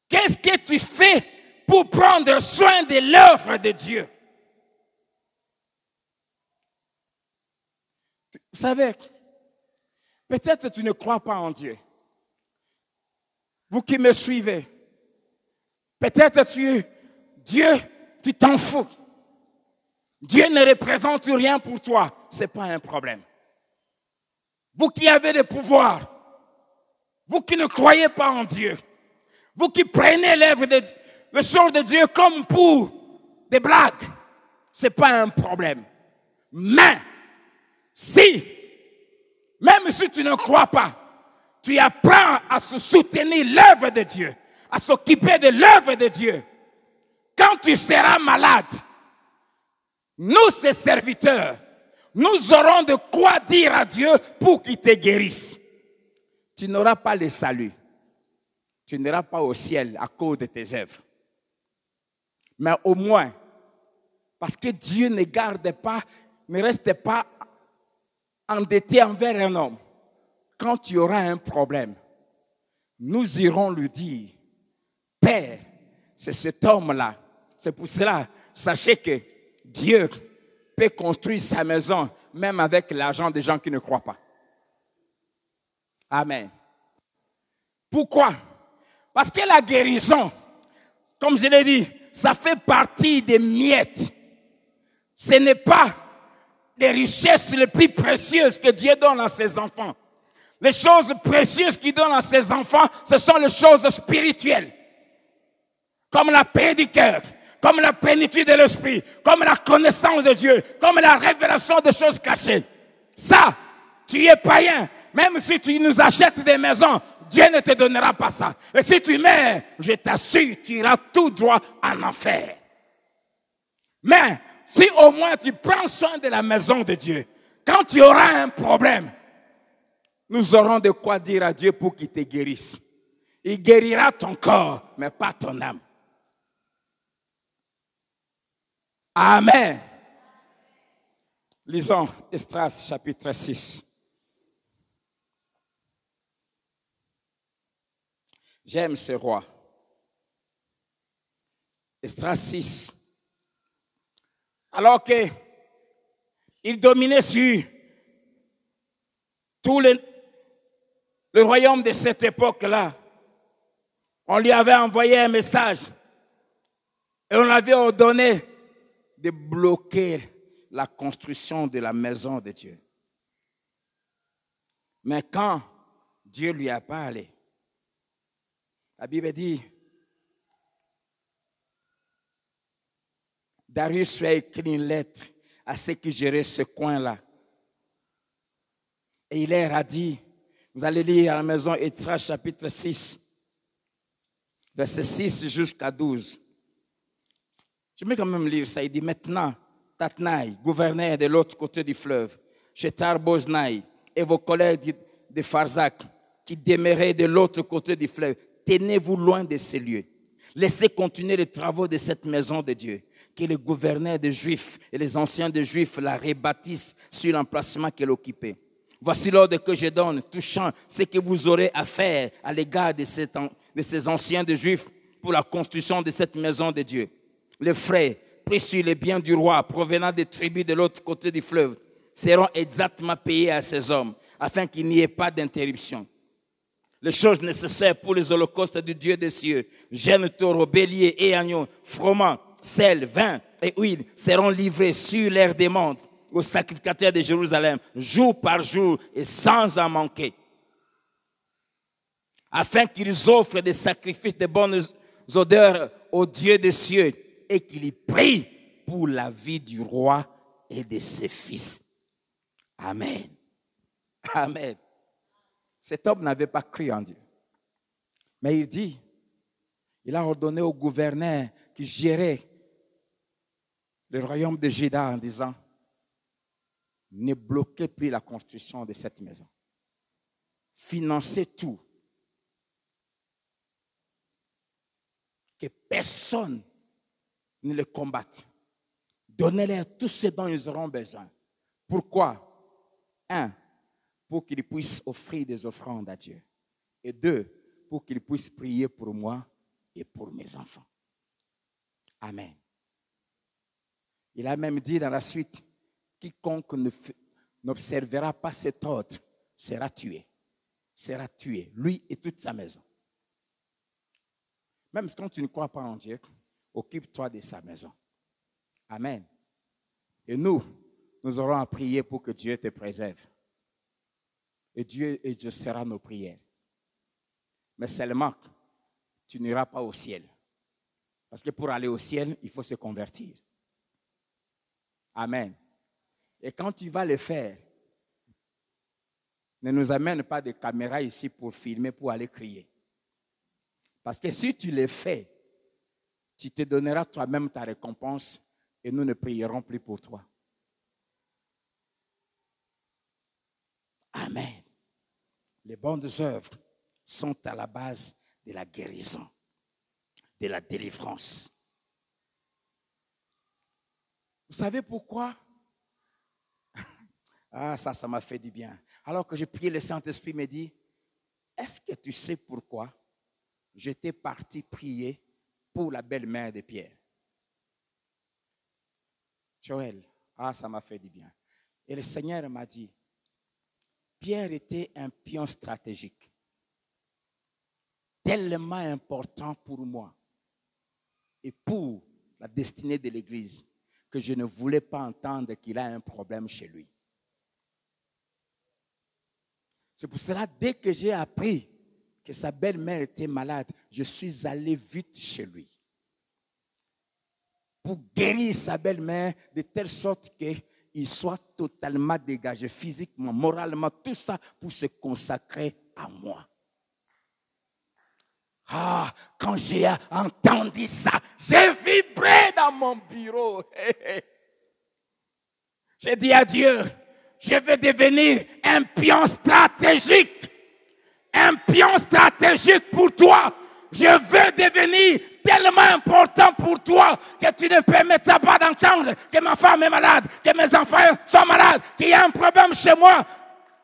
Qu'est-ce que tu fais pour prendre soin de l'œuvre de Dieu? Vous savez, peut-être tu ne crois pas en Dieu. Vous qui me suivez, peut-être Dieu, tu t'en fous. Dieu ne représente rien pour toi. Ce n'est pas un problème. Vous qui avez le pouvoir, vous qui ne croyez pas en Dieu, vous qui prenez les choses de Dieu comme pour des blagues, ce n'est pas un problème. Mais, même si tu ne crois pas, tu apprends à soutenir l'œuvre de Dieu, à s'occuper de l'œuvre de Dieu. Quand tu seras malade, nous, ses serviteurs, nous aurons de quoi dire à Dieu pour qu'il te guérisse. Tu n'auras pas le salut. Tu n'iras pas au ciel à cause de tes œuvres. Mais au moins, parce que Dieu ne garde pas, ne reste pas endetté envers un homme. Quand tu auras un problème, nous irons lui dire, Père, c'est cet homme-là. C'est pour cela, sachez que Dieu peut construire sa maison même avec l'argent des gens qui ne croient pas. Amen. Pourquoi? Parce que la guérison, comme je l'ai dit, ça fait partie des miettes. Ce n'est pas les richesses les plus précieuses que Dieu donne à ses enfants. Les choses précieuses qu'il donne à ses enfants, ce sont les choses spirituelles. comme la paix du cœur, comme la plénitude de l'esprit, comme la connaissance de Dieu, comme la révélation des choses cachées. Ça, tu es païen. Même si tu nous achètes des maisons, Dieu ne te donnera pas ça. Et si tu meurs, je t'assure, tu iras tout droit en enfer. Mais si au moins tu prends soin de la maison de Dieu, quand tu auras un problème, nous aurons de quoi dire à Dieu pour qu'il te guérisse. Il guérira ton corps, mais pas ton âme. Amen. Lisons Esdras chapitre 6. J'aime ce roi. Esdras 6. Alors qu'il dominait sur tout le royaume de cette époque-là, on lui avait envoyé un message et on lui avait ordonné de bloquer la construction de la maison de Dieu. Mais quand Dieu lui a parlé, la Bible dit, Darius lui a écrit une lettre à ceux qui géraient ce coin-là. Et il leur a dit, vous allez lire à la maison Esdras chapitre 6, verset 6 jusqu'à 12. Je vais quand même lire ça. Il dit, maintenant, Tatnaï, gouverneur de l'autre côté du fleuve, Shethar-Boznaï et vos collègues de Farzak qui demeuraient de l'autre côté du fleuve, tenez-vous loin de ces lieux. Laissez continuer les travaux de cette maison de Dieu. Que les gouverneurs des Juifs et les anciens des Juifs la rebâtissent sur l'emplacement qu'elle occupait. Voici l'ordre que je donne, touchant ce que vous aurez à faire à l'égard de ces anciens des Juifs pour la construction de cette maison de Dieu. Les frais pris sur les biens du roi provenant des tribus de l'autre côté du fleuve seront exactement payés à ces hommes, afin qu'il n'y ait pas d'interruption. Les choses nécessaires pour les holocaustes du Dieu des cieux, gênes, taureaux, béliers et agneaux, froment, sel, vin et huile seront livrés sur leur demande aux sacrificateurs de Jérusalem, jour par jour et sans en manquer, afin qu'ils offrent des sacrifices de bonnes odeurs au Dieu des cieux et qu'il y prie pour la vie du roi et de ses fils. Amen. Amen. Cet homme n'avait pas cru en Dieu. Mais il dit, il a ordonné au gouverneur qui gérait le royaume de Juda en disant, ne bloquez plus la construction de cette maison. Financez tout. Que personne ne les combatte. Donnez-leur tout ce dont ils auront besoin. Pourquoi? 1, pour qu'ils puissent offrir des offrandes à Dieu. Et 2, pour qu'ils puissent prier pour moi et pour mes enfants. Amen. Il a même dit dans la suite, quiconque n'observera pas cet ordre sera tué. Sera tué, lui et toute sa maison. Même quand tu ne crois pas en Dieu, occupe-toi de sa maison. Amen. Et nous aurons à prier pour que Dieu te préserve. Et Dieu exaucera nos prières. Mais seulement, tu n'iras pas au ciel. Parce que pour aller au ciel, il faut se convertir. Amen. Et quand tu vas le faire, ne nous amène pas de caméras ici pour filmer, pour aller crier. Parce que si tu le fais, tu te donneras toi-même ta récompense et nous ne prierons plus pour toi. Amen. Les bonnes œuvres sont à la base de la guérison, de la délivrance. Vous savez pourquoi? Ah, ça m'a fait du bien. Alors que j'ai prié, le Saint-Esprit me dit, est-ce que tu sais pourquoi j'étais parti prier pour la belle-mère de Pierre? Joël, ça m'a fait du bien. Et le Seigneur m'a dit, Pierre était un pion stratégique, tellement important pour moi et pour la destinée de l'Église que je ne voulais pas entendre qu'il a un problème chez lui. C'est pour cela, dès que j'ai appris que sa belle-mère était malade, je suis allé vite chez lui. pour guérir sa belle-mère de telle sorte qu'il soit totalement dégagé, physiquement, moralement, tout ça pour se consacrer à moi. Ah, quand j'ai entendu ça, j'ai vibré dans mon bureau. J'ai dit à Dieu, je vais devenir un pion stratégique. Un pion stratégique pour toi. Je veux devenir tellement important pour toi que tu ne permettras pas d'entendre que ma femme est malade, que mes enfants sont malades, qu'il y a un problème chez moi,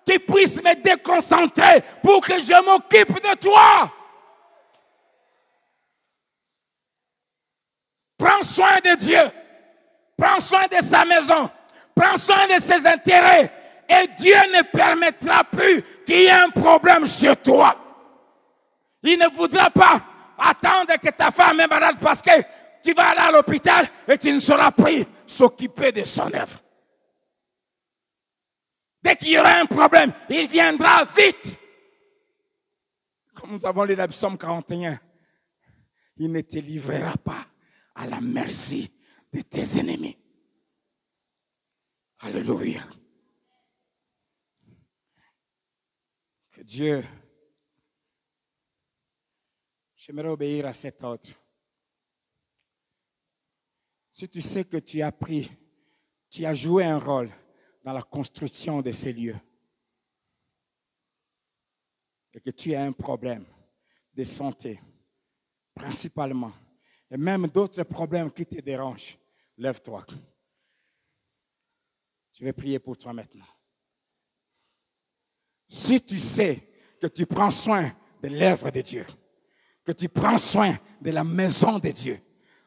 qui puisse me déconcentrer pour que je m'occupe de toi. Prends soin de Dieu. Prends soin de sa maison. Prends soin de ses intérêts. Et Dieu ne permettra plus qu'il y ait un problème chez toi. Il ne voudra pas attendre que ta femme est malade parce que tu vas aller à l'hôpital et tu ne seras plus s'occuper de son œuvre. Dès qu'il y aura un problème, il viendra vite. Comme nous avons lu dans le psaume 41, il ne te livrera pas à la merci de tes ennemis. Alléluia. Que Dieu, j'aimerais obéir à cet ordre. Si tu sais que tu as joué un rôle dans la construction de ces lieux et que tu as un problème de santé, principalement, et même d'autres problèmes qui te dérangent, lève-toi. Je vais prier pour toi maintenant. Si tu sais que tu prends soin de l'œuvre de Dieu, que tu prends soin de la maison de Dieu,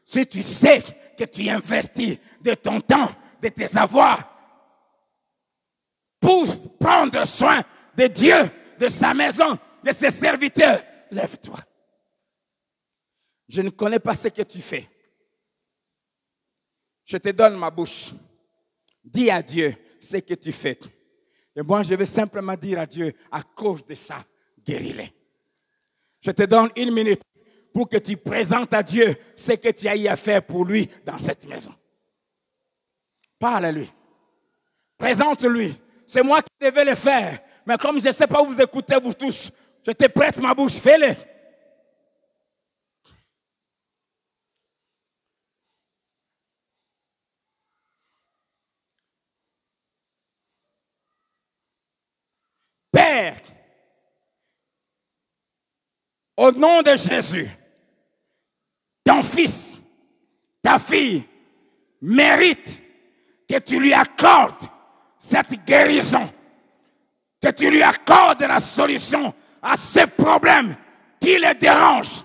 si tu sais que tu investis de ton temps, de tes avoirs, pour prendre soin de Dieu, de sa maison, de ses serviteurs, lève-toi. Je ne connais pas ce que tu fais. Je te donne ma bouche. Dis à Dieu ce que tu fais. Et moi, je vais simplement dire à Dieu, à cause de ça, guéris-les. Je te donne 1 minute pour que tu présentes à Dieu ce que tu as eu à faire pour lui dans cette maison. Parle à lui. Présente-lui. C'est moi qui devais le faire. Mais comme je ne sais pas où vous écoutez, vous tous, je te prête ma bouche. Fais-le. Père, au nom de Jésus, ton fils, ta fille mérite que tu lui accordes cette guérison, que tu lui accordes la solution à ce problème qui le dérange,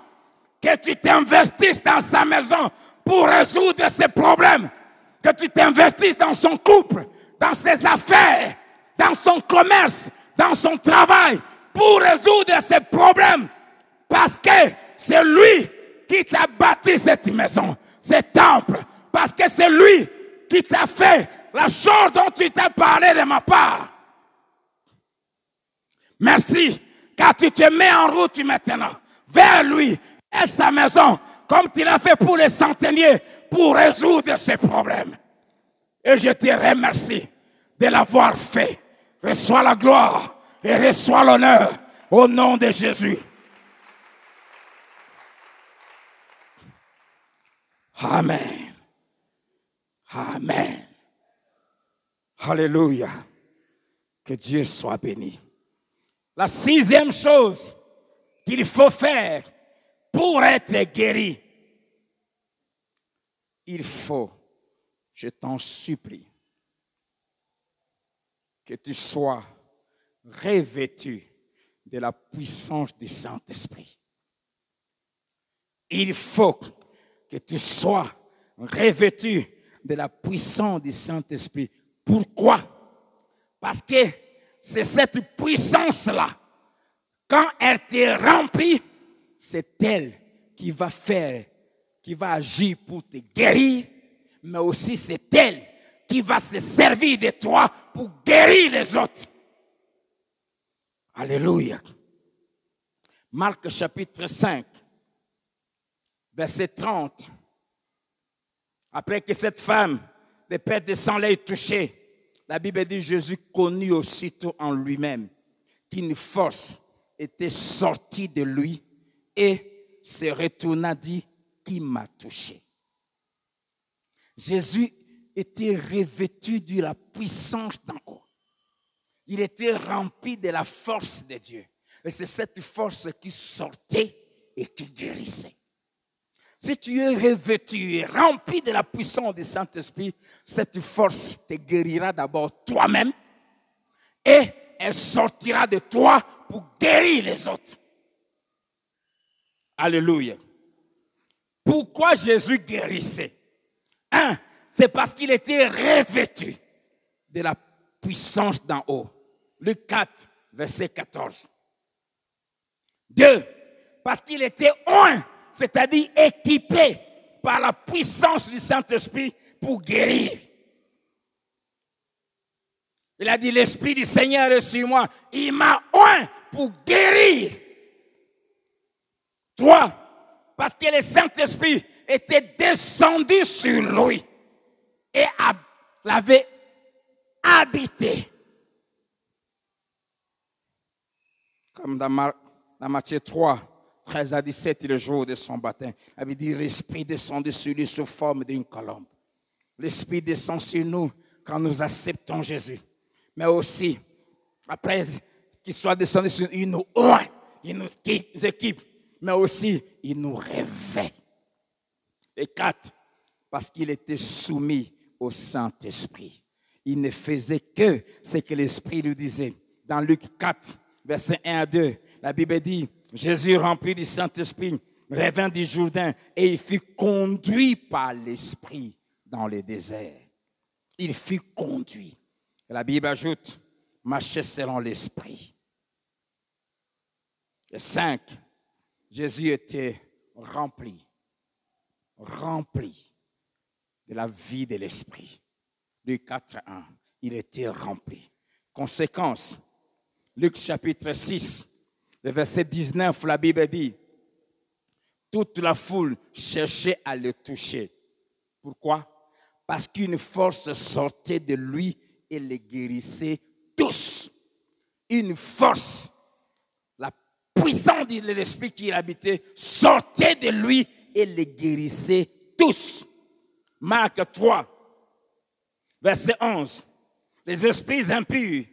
que tu t'investisses dans sa maison pour résoudre ces problèmes, que tu t'investisses dans son couple, dans ses affaires, dans son commerce, dans son travail, pour résoudre ces problèmes. Parce que c'est lui qui t'a bâti cette maison, ce temple. Parce que c'est lui qui t'a fait la chose dont tu t'es parlé de ma part. Merci, car tu te mets en route maintenant vers lui et sa maison, comme tu l'as fait pour les centeniers, pour résoudre ces problèmes. Et je te remercie de l'avoir fait. Reçois la gloire et reçois l'honneur au nom de Jésus. Amen. Amen. Alléluia. Que Dieu soit béni. La 6e chose qu'il faut faire pour être guéri, il faut, je t'en supplie, que tu sois revêtu de la puissance du Saint-Esprit. Il faut que tu sois revêtu de la puissance du Saint-Esprit. Pourquoi? Parce que c'est cette puissance-là, quand elle te remplit, c'est elle qui va faire, qui va agir pour te guérir, mais aussi c'est elle qui va se servir de toi pour guérir les autres. Alléluia. Marc chapitre 5, verset 30 Après que cette femme de perte de sang l'ait touchée, la Bible dit Jésus connut aussitôt en lui-même qu'une force était sortie de lui et se retourna dit qui m'a touché. Jésus était revêtu de la puissance d'en haut. Il était rempli de la force de Dieu. Et c'est cette force qui sortait et qui guérissait. Si tu es revêtu et rempli de la puissance du Saint-Esprit, cette force te guérira d'abord toi-même et elle sortira de toi pour guérir les autres. Alléluia. Pourquoi Jésus guérissait? Un, c'est parce qu'il était revêtu de la puissance d'en haut. Luc 4, verset 14. Deux, parce qu'il était oint, c'est-à-dire équipé par la puissance du Saint-Esprit pour guérir. Il a dit, l'Esprit du Seigneur est sur moi. Il m'a oint pour guérir. Trois, parce que le Saint-Esprit était descendu sur lui et l'avait habité. Comme dans Matthieu 3, 13 à 17, le jour de son baptême, il avait dit, l'Esprit descendait sur lui sous forme d'une colombe. L'Esprit descend sur nous quand nous acceptons Jésus. Mais aussi, après qu'il soit descendu sur nous, il nous oint, il nous équipe, mais aussi, il nous revêt. Et 4, parce qu'il était soumis au Saint-Esprit. Il ne faisait que ce que l'Esprit lui disait. Dans Luc 4, verset 1 à 2, la Bible dit, Jésus rempli du Saint-Esprit, revint du Jourdain et il fut conduit par l'Esprit dans le désert. Il fut conduit. Et la Bible ajoute, marchait selon l'Esprit. Et 5, Jésus était rempli de la vie de l'Esprit. Luc 4:1, il était rempli. Conséquence, Luc chapitre 6, le verset 19, la Bible dit, toute la foule cherchait à le toucher. Pourquoi? Parce qu'une force sortait de lui et les guérissait tous. Une force, la puissance de l'Esprit qui habitait, sortait de lui et les guérissait tous. Marc 3, verset 11. Les esprits impurs,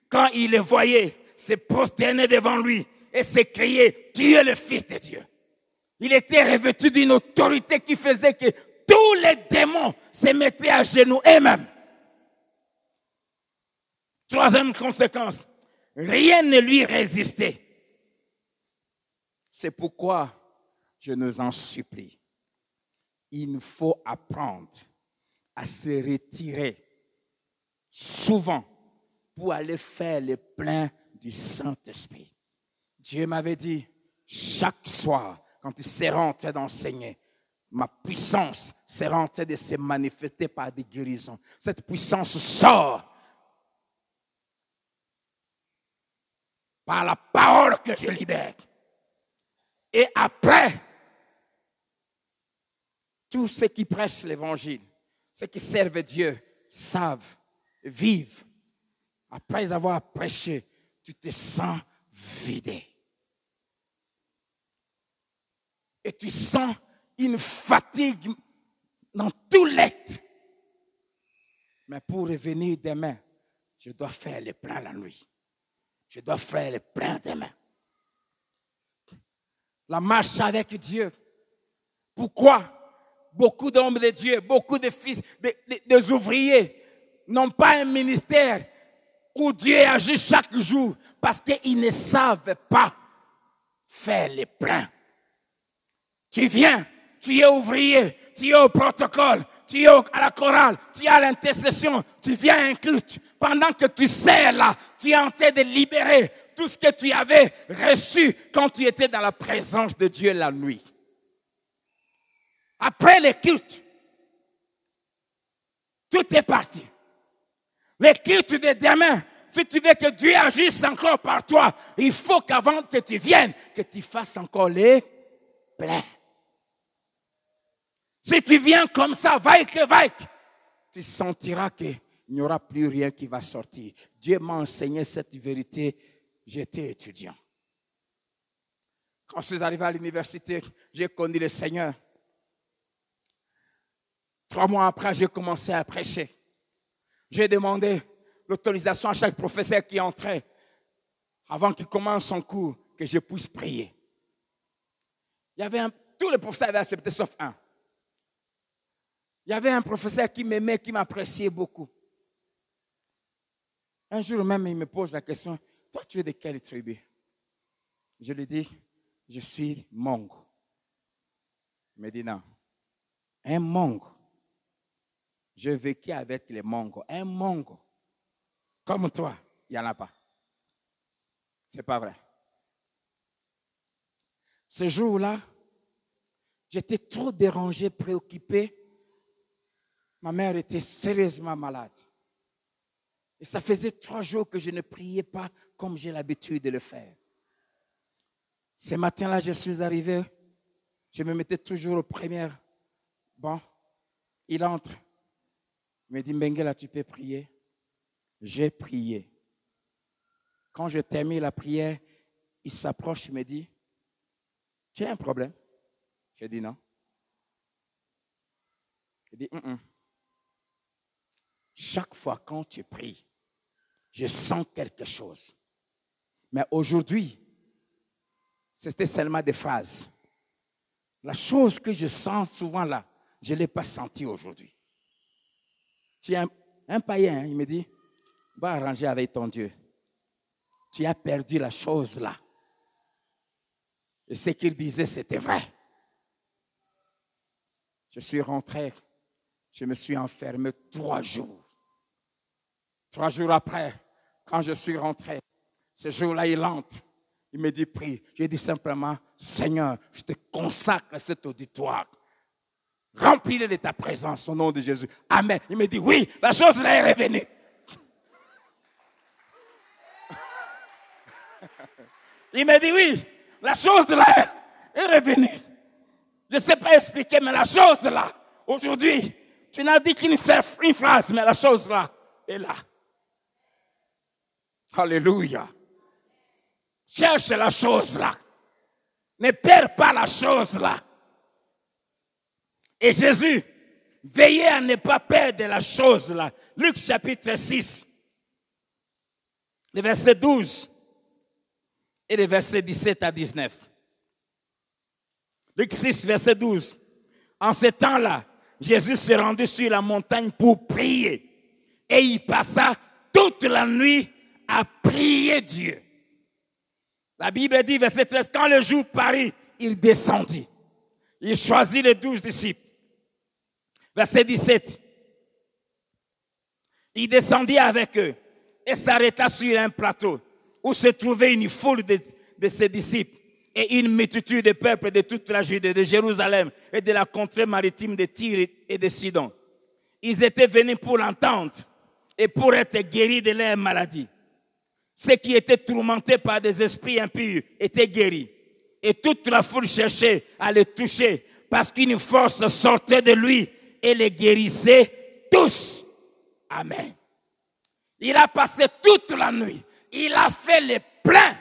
quand ils le voyaient, se prosternaient devant lui et s'écriaient, tu es le Fils de Dieu. Il était revêtu d'une autorité qui faisait que tous les démons se mettaient à genoux eux-mêmes. Troisième conséquence, rien ne lui résistait. C'est pourquoi je nous en supplie. Il nous faut apprendre à se retirer souvent pour aller faire le plein du Saint-Esprit. Dieu m'avait dit, chaque soir, quand il sera en train d'enseigner, ma puissance sera en train de se manifester par des guérisons. Cette puissance sort par la parole que je libère. Et après, tous ceux qui prêchent l'évangile, ceux qui servent Dieu, savent, vivent. Après avoir prêché, tu te sens vidé. Et tu sens une fatigue dans tout l'être. Mais pour revenir demain, je dois faire le plein la nuit. Je dois faire le plein demain. La marche avec Dieu. Pourquoi beaucoup d'hommes de Dieu, beaucoup de fils, des ouvriers n'ont pas un ministère où Dieu agit chaque jour parce qu'ils ne savent pas faire le plein. Tu viens, tu es ouvrier, tu es au protocole, tu es à la chorale, tu es à l'intercession, tu viens à un culte. Pendant que tu sers là, tu es en train de libérer tout ce que tu avais reçu quand tu étais dans la présence de Dieu la nuit. Après le culte, tout est parti. Le culte de demain, si tu veux que Dieu agisse encore par toi, il faut qu'avant que tu viennes, que tu fasses encore les pleins. Si tu viens comme ça, vaille que vaille, tu sentiras qu'il n'y aura plus rien qui va sortir. Dieu m'a enseigné cette vérité. J'étais étudiant. Quand je suis arrivé à l'université, j'ai connu le Seigneur. 3 mois après, j'ai commencé à prêcher. J'ai demandé l'autorisation à chaque professeur qui entrait, avant qu'il commence son cours, que je puisse prier. Il y avait tous les professeurs avaient accepté, sauf un. Il y avait un professeur qui m'aimait, qui m'appréciait beaucoup. Un jour même, il me pose la question, toi, tu es de quelle tribu? Je lui dis, je suis Mongo. Il me dit non. Un Mongo. J'ai vécu avec les Mongos. Un Mongo. Comme toi, il n'y en a pas. Ce n'est pas vrai. Ce jour-là, j'étais trop dérangé, préoccupé. Ma mère était sérieusement malade. Et ça faisait 3 jours que je ne priais pas comme j'ai l'habitude de le faire. Ce matin-là, je suis arrivé. Je me mettais toujours au premier. Bon, il entre. Il me dit, Mbengela, tu peux prier? J'ai prié. Quand je termine la prière, il s'approche, il me dit, tu as un problème? J'ai dit non. Il dit, Chaque fois quand tu pries, je sens quelque chose. Mais aujourd'hui, c'était seulement des phrases. La chose que je sens souvent là, je ne l'ai pas senti aujourd'hui. Tu es un païen, il me dit, va arranger avec ton Dieu. Tu as perdu la chose là. Et ce qu'il disait, c'était vrai. Je suis rentré, je me suis enfermé 3 jours. 3 jours après, quand je suis rentré, ce jour-là, il entre. Il me dit, prie. J'ai dit simplement, Seigneur, je te consacre à cet auditoire. Remplis-le de ta présence au nom de Jésus. Amen. Il me dit, oui, la chose là est revenue. Il me dit, oui, la chose là est revenue. Je ne sais pas expliquer, mais la chose là, aujourd'hui, tu n'as dit qu'une phrase, mais la chose là est là. Alléluia. Cherche la chose là. Ne perds pas la chose là. Et Jésus, veillez à ne pas perdre la chose là. Luc chapitre 6, le verset 12 et le verset 17 à 19. Luc 6, verset 12. En ce temps-là, Jésus se rendit sur la montagne pour prier. Et il passa toute la nuit à prier Dieu. La Bible dit, verset 13, quand le jour parut, il descendit. Il choisit les 12 disciples. Verset 17. Il descendit avec eux et s'arrêta sur un plateau où se trouvait une foule de ses disciples et une multitude de peuples de toute la Judée, de Jérusalem et de la contrée maritime de Tyr et de Sidon. Ils étaient venus pour l'entendre et pour être guéris de leur maladie. Ceux qui étaient tourmentés par des esprits impurs étaient guéris. Et toute la foule cherchait à le toucher parce qu'une force sortait de lui et les guérissait tous. Amen. Il a passé toute la nuit. Il a fait le plein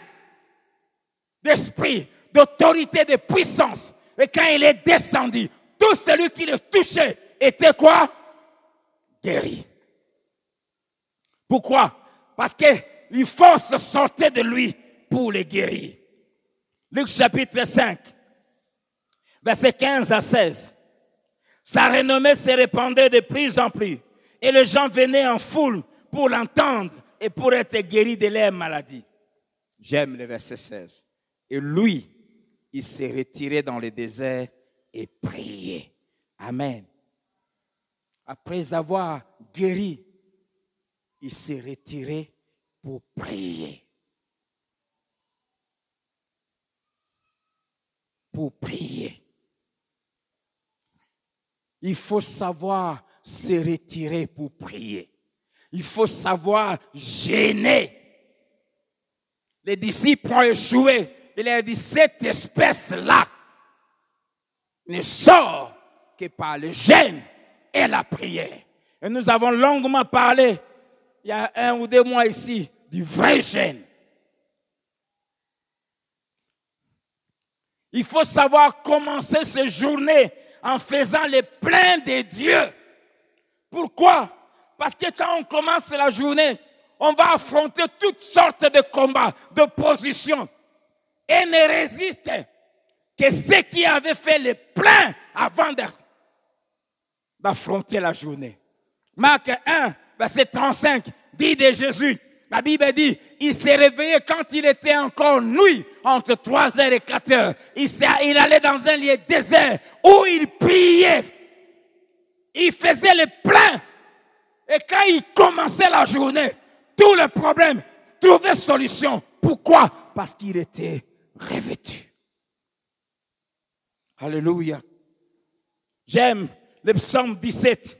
d'esprit, d'autorité, de puissance. Et quand il est descendu, tout celui qui le touchait était quoi? Guéri. Pourquoi? Parce qu'une force sortait de lui pour les guérir. Luc chapitre 5, versets 15 à 16. Sa renommée se répandait de plus en plus. Et les gens venaient en foule pour l'entendre et pour être guéris de leur maladie. J'aime le verset 16. Et lui, il s'est retiré dans le désert et prié. Amen. Après avoir guéri, il s'est retiré pour prier. Pour prier. Il faut savoir se retirer pour prier. Il faut savoir gêner. Les disciples ont échoué. Il a dit, cette espèce-là ne sort que par le jeûne et la prière. Et nous avons longuement parlé, il y a 1 ou 2 mois ici, du vrai jeûne. Il faut savoir commencer cette journée en faisant les pleins de Dieu. Pourquoi? Parce que quand on commence la journée, on va affronter toutes sortes de combats, de positions. Et ne résiste que ceux qui avaient fait les pleins avant d'affronter la journée. Marc 1, verset 35, dit de Jésus, la Bible dit, il s'est réveillé quand il était encore nuit, entre 3h et 4h. Il allait dans un lieu désert où il priait. Il faisait les pleins. Et quand il commençait la journée, tous les problèmes trouvaient solution. Pourquoi? Parce qu'il était revêtu. Alléluia. J'aime le psaume 17,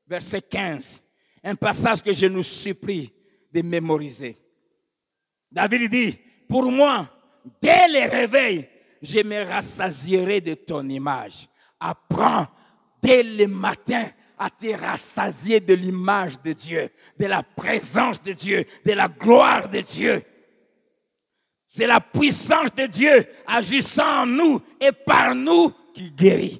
verset 15. Un passage que je nous supplie de mémoriser. David dit, pour moi, dès le réveil, je me rassasierai de ton image. Apprends dès le matin à te rassasier de l'image de Dieu, de la présence de Dieu, de la gloire de Dieu. C'est la puissance de Dieu agissant en nous et par nous qui guérit.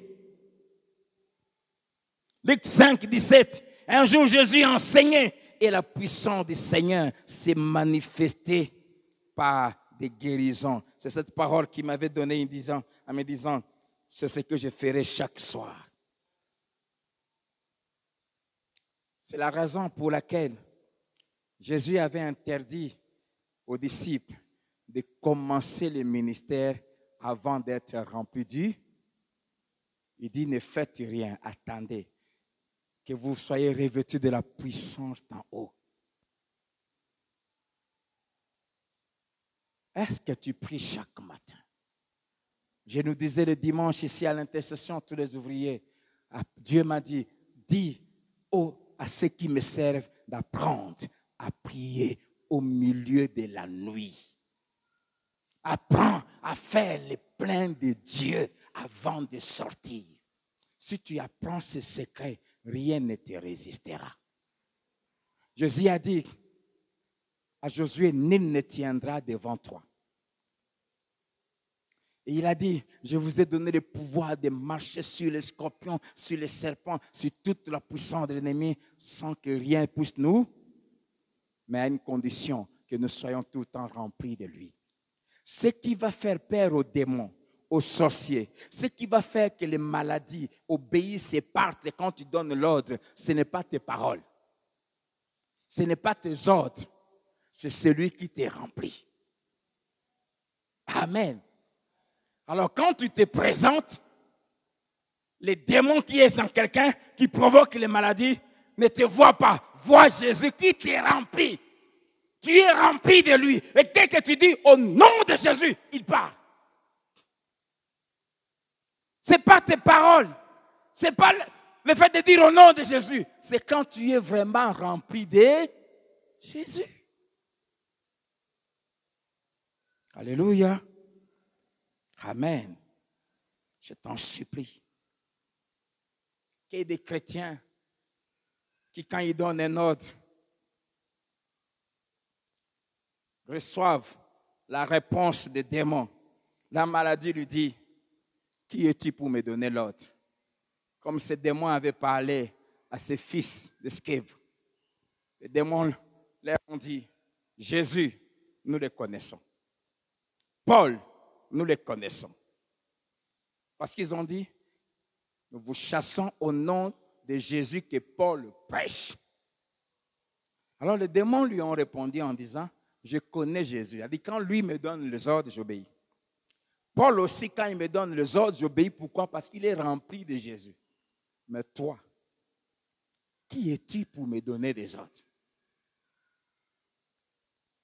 Luc 5, 17. Un jour, Jésus enseignait et la puissance du Seigneur s'est manifestée par des guérisons. C'est cette parole qu'il m'avait donnée en me disant, c'est ce que je ferai chaque soir. C'est la raison pour laquelle Jésus avait interdit aux disciples de commencer le ministère avant d'être remplis du. Il dit, ne faites rien, attendez que vous soyez revêtus de la puissance d'en haut. Est-ce que tu pries chaque matin? Je nous disais le dimanche ici à l'intercession, tous les ouvriers, Dieu m'a dit, dis à ceux qui me servent d'apprendre à prier au milieu de la nuit. Apprends à faire les pleins de Dieu avant de sortir. Si tu apprends ce secret, rien ne te résistera. Jésus a dit à Josué, nul ne tiendra devant toi. Et il a dit, je vous ai donné le pouvoir de marcher sur les scorpions, sur les serpents, sur toute la puissance de l'ennemi, sans que rien puisse nous, mais à une condition, que nous soyons tout le temps remplis de lui. Ce qui va faire peur aux démons, aux sorciers, ce qui va faire que les maladies obéissent et partent quand tu donnes l'ordre, ce n'est pas tes paroles, ce n'est pas tes ordres, c'est celui qui t'est rempli. Amen. Alors quand tu te présentes, les démons qui sont en quelqu'un qui provoquent les maladies ne te voient pas. Vois Jésus qui t'est rempli. Tu es rempli de lui. Et dès que tu dis au nom de Jésus, il part. Ce n'est pas tes paroles. Ce n'est pas le fait de dire au nom de Jésus. C'est quand tu es vraiment rempli de Jésus. Alléluia. Amen. Je t'en supplie. Qu'il y ait des chrétiens qui, quand ils donnent un ordre, reçoivent la réponse des démons. La maladie lui dit, qui es-tu pour me donner l'ordre? Comme ces démons avaient parlé à ses fils de Scève. Les démons leur ont dit, Jésus, nous le connaissons. Paul, nous les connaissons. Parce qu'ils ont dit, nous vous chassons au nom de Jésus que Paul prêche. Alors les démons lui ont répondu en disant, je connais Jésus. Il a dit, quand lui me donne les ordres, j'obéis. Paul aussi, quand il me donne les ordres, j'obéis. Pourquoi? Parce qu'il est rempli de Jésus. Mais toi, qui es-tu pour me donner des ordres?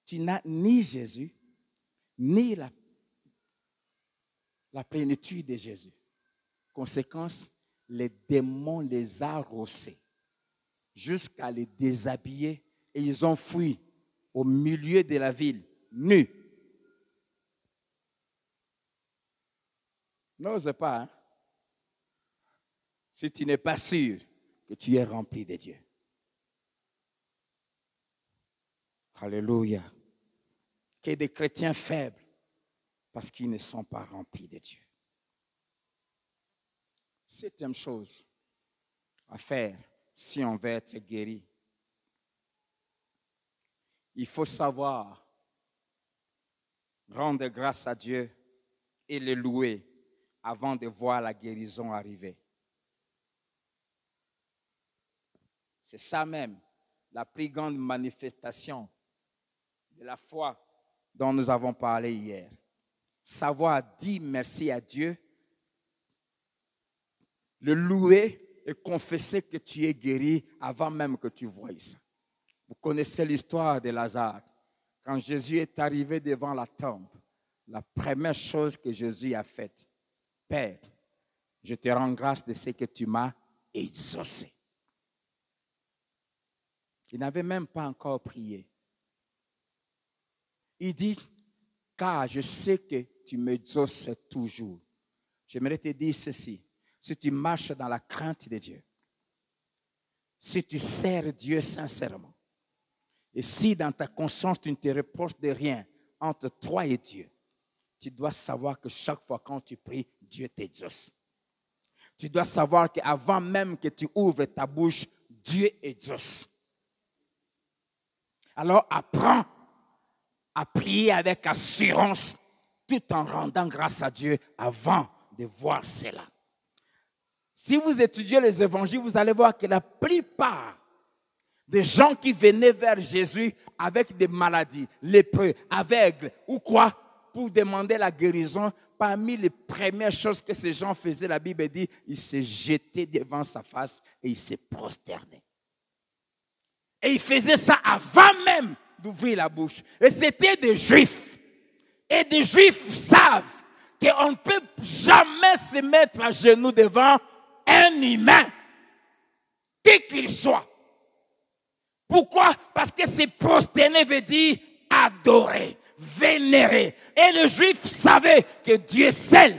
Tu n'as ni Jésus, ni la plénitude de Jésus. Conséquence, les démons les ont rossés jusqu'à les déshabiller et ils ont fui au milieu de la ville, nus. N'ose pas, hein? si tu n'es pas sûr que tu es rempli de Dieu. Alléluia. Qu'il y ait des chrétiens faibles parce qu'ils ne sont pas remplis de Dieu. Septième chose à faire si on veut être guéri. Il faut savoir rendre grâce à Dieu et le louer avant de voir la guérison arriver. C'est ça même, la plus grande manifestation de la foi dont nous avons parlé hier. Savoir dire merci à Dieu, le louer et confesser que tu es guéri avant même que tu voies ça. Vous connaissez l'histoire de Lazare. Quand Jésus est arrivé devant la tombe, la première chose que Jésus a faite, Père, je te rends grâce de ce que tu m'as exaucé. Il n'avait même pas encore prié. Il dit, car je sais que tu m'exauces toujours. J'aimerais te dire ceci, si tu marches dans la crainte de Dieu, si tu sers Dieu sincèrement, et si dans ta conscience tu ne te reproches de rien entre toi et Dieu, tu dois savoir que chaque fois quand tu pries, Dieu t'exauce. Tu dois savoir qu'avant même que tu ouvres ta bouche, Dieu exauce. Alors apprends à prier avec assurance tout en rendant grâce à Dieu avant de voir cela. Si vous étudiez les évangiles, vous allez voir que la plupart des gens qui venaient vers Jésus avec des maladies, lépreux, aveugles ou quoi, pour demander la guérison, parmi les premières choses que ces gens faisaient, la Bible dit, ils se jetaient devant sa face et ils se prosternaient. Et ils faisaient ça avant même d'ouvrir la bouche. Et c'était des Juifs. Et des Juifs savent qu'on ne peut jamais se mettre à genoux devant un humain, qui qu'il soit. Pourquoi? Parce que se prosterner veut dire adorer, vénérer. Et les Juifs savaient que Dieu seul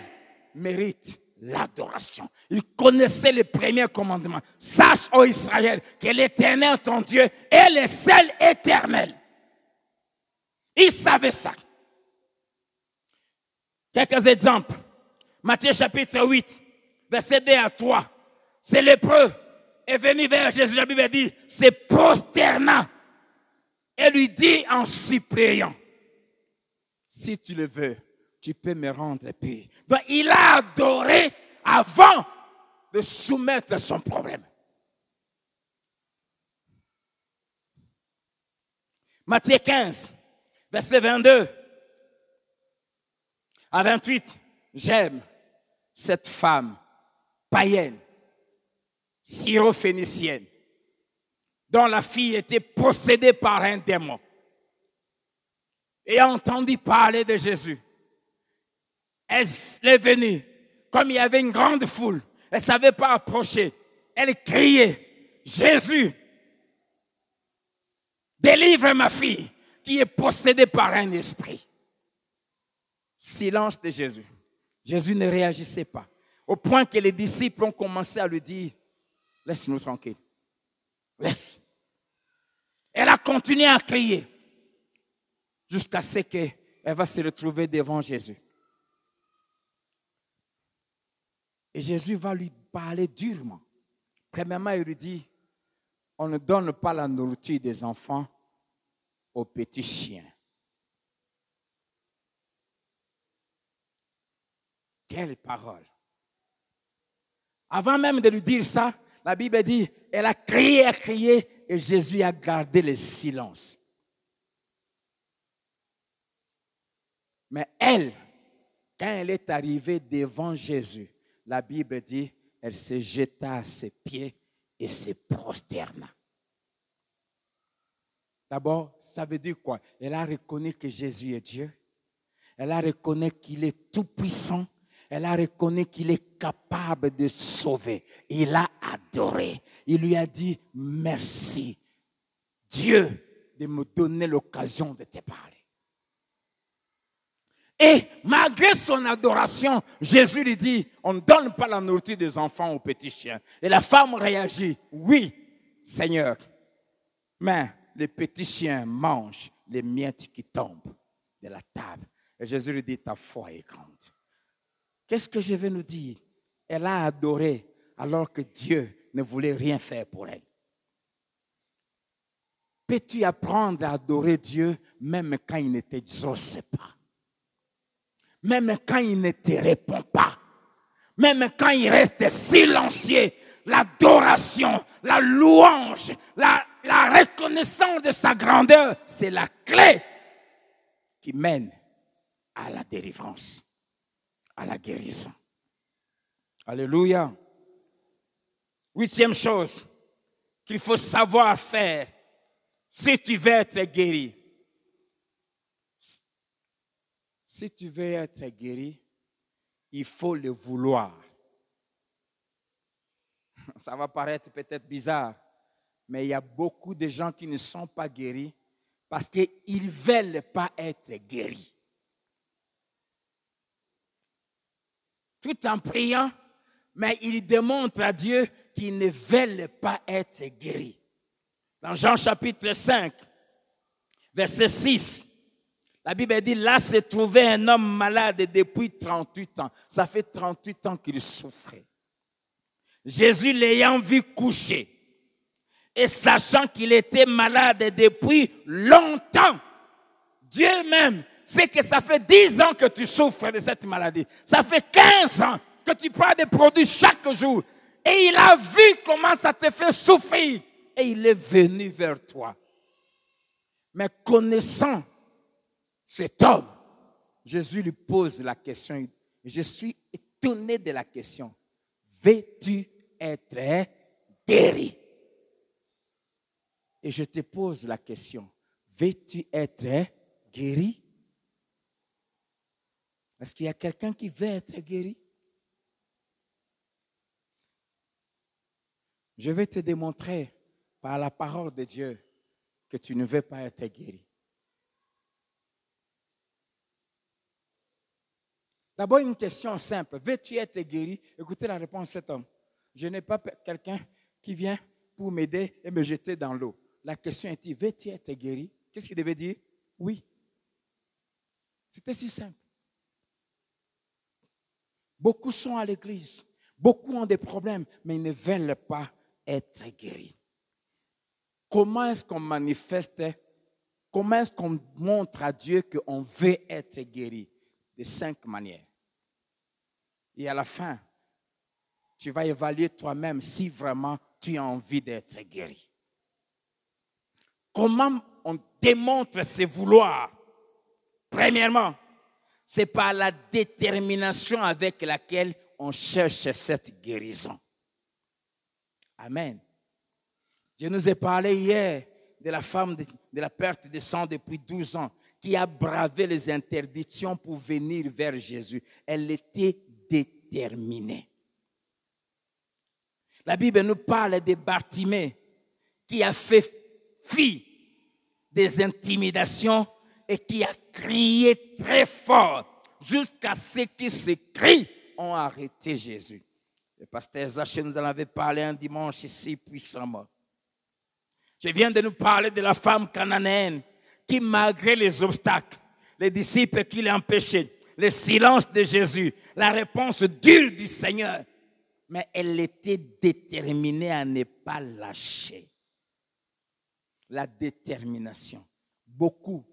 mérite l'adoration. Ils connaissaient les premiers commandements. Sache, ô Israël, que l'Éternel, ton Dieu, est le seul éternel. Ils savaient ça. Quelques exemples. Matthieu chapitre 8, verset 2 à 3. C'est lépreux est venu vers Jésus, la Bible dit, se prosterna et lui dit en suppliant, si tu le veux, tu peux me rendre pur. Donc il a adoré avant de soumettre son problème. Matthieu 15, verset 22 à 28. J'aime cette femme païenne, syrophénicienne, dont la fille était possédée par un démon, et a entendu parler de Jésus. Elle est venue, comme il y avait une grande foule, elle ne savait pas approcher. Elle criait, Jésus, délivre ma fille qui est possédée par un esprit. Silence de Jésus. Jésus ne réagissait pas, au point que les disciples ont commencé à lui dire, laisse-nous tranquille, laisse. Elle a continué à crier jusqu'à ce qu'elle va se retrouver devant Jésus. Et Jésus va lui parler durement. Premièrement, il lui dit, on ne donne pas la nourriture des enfants aux petits chiens. Quelle parole! Avant même de lui dire ça, la Bible dit, elle a crié, et Jésus a gardé le silence. Mais elle, quand elle est arrivée devant Jésus, la Bible dit, elle se jeta à ses pieds et se prosterna. D'abord, ça veut dire quoi? Elle a reconnu que Jésus est Dieu. Elle a reconnu qu'il est tout-puissant. Elle a reconnu qu'il est capable de sauver. Il a adoré. Il lui a dit, merci, Dieu, de me donner l'occasion de te parler. Et malgré son adoration, Jésus lui dit, on ne donne pas la nourriture des enfants aux petits chiens. Et la femme réagit, oui, Seigneur, mais les petits chiens mangent les miettes qui tombent de la table. Et Jésus lui dit, ta foi est grande. Qu'est-ce que je vais nous dire? Elle a adoré alors que Dieu ne voulait rien faire pour elle. Peux-tu apprendre à adorer Dieu même quand il ne t'exauce pas? Même quand il ne te répond pas? Même quand il reste silencieux? L'adoration, la louange, la reconnaissance de sa grandeur, c'est la clé qui mène à la délivrance, à la guérison. Alléluia. 8e chose qu'il faut savoir faire si tu veux être guéri. Si tu veux être guéri, il faut le vouloir. Ça va paraître peut-être bizarre, mais il y a beaucoup de gens qui ne sont pas guéris parce qu'ils ne veulent pas être guéris. Tout en priant, mais ils démontrent à Dieu qu'ils ne veulent pas être guéris. Dans Jean chapitre 5, verset 6, la Bible dit, là se trouvait un homme malade depuis 38 ans. Ça fait 38 ans qu'il souffrait. Jésus l'ayant vu coucher et sachant qu'il était malade depuis longtemps, Dieu même sait que ça fait 10 ans que tu souffres de cette maladie. Ça fait 15 ans que tu prends des produits chaque jour. Et il a vu comment ça te fait souffrir. Et il est venu vers toi. Mais connaissant cet homme, Jésus lui pose la question. Je suis étonné de la question. Veux-tu être guéri? Et je te pose la question. Veux-tu être guéri? Est-ce qu'il y a quelqu'un qui veut être guéri? Je vais te démontrer par la parole de Dieu que tu ne veux pas être guéri. D'abord, une question simple. Veux-tu être guéri? Écoutez la réponse de cet homme. Je n'ai pas quelqu'un qui vient pour m'aider et me jeter dans l'eau. La question est, veux-tu être guéri? Qu'est-ce qu'il devait dire? Oui. C'était si simple. Beaucoup sont à l'église. Beaucoup ont des problèmes, mais ils ne veulent pas être guéris. Comment est-ce qu'on manifeste, comment est-ce qu'on montre à Dieu qu'on veut être guéri? De 5 manières. Et à la fin, tu vas évaluer toi-même si vraiment tu as envie d'être guéri. Comment on démontre ses vouloirs? Premièrement, c'est par la détermination avec laquelle on cherche cette guérison. Amen. Je nous ai parlé hier de la femme de la perte de sang depuis 12 ans qui a bravé les interdictions pour venir vers Jésus. Elle était déterminée. La Bible nous parle de Bartimée qui a fait fi des intimidations et qui a crié très fort jusqu'à ce que ces cris ont arrêté Jésus. Le pasteur Zaché nous en avait parlé un dimanche ici puissamment. Je viens de nous parler de la femme cananéenne qui, malgré les obstacles, les disciples qui l'empêchaient, le silence de Jésus, la réponse dure du Seigneur, mais elle était déterminée à ne pas lâcher. La détermination. Beaucoup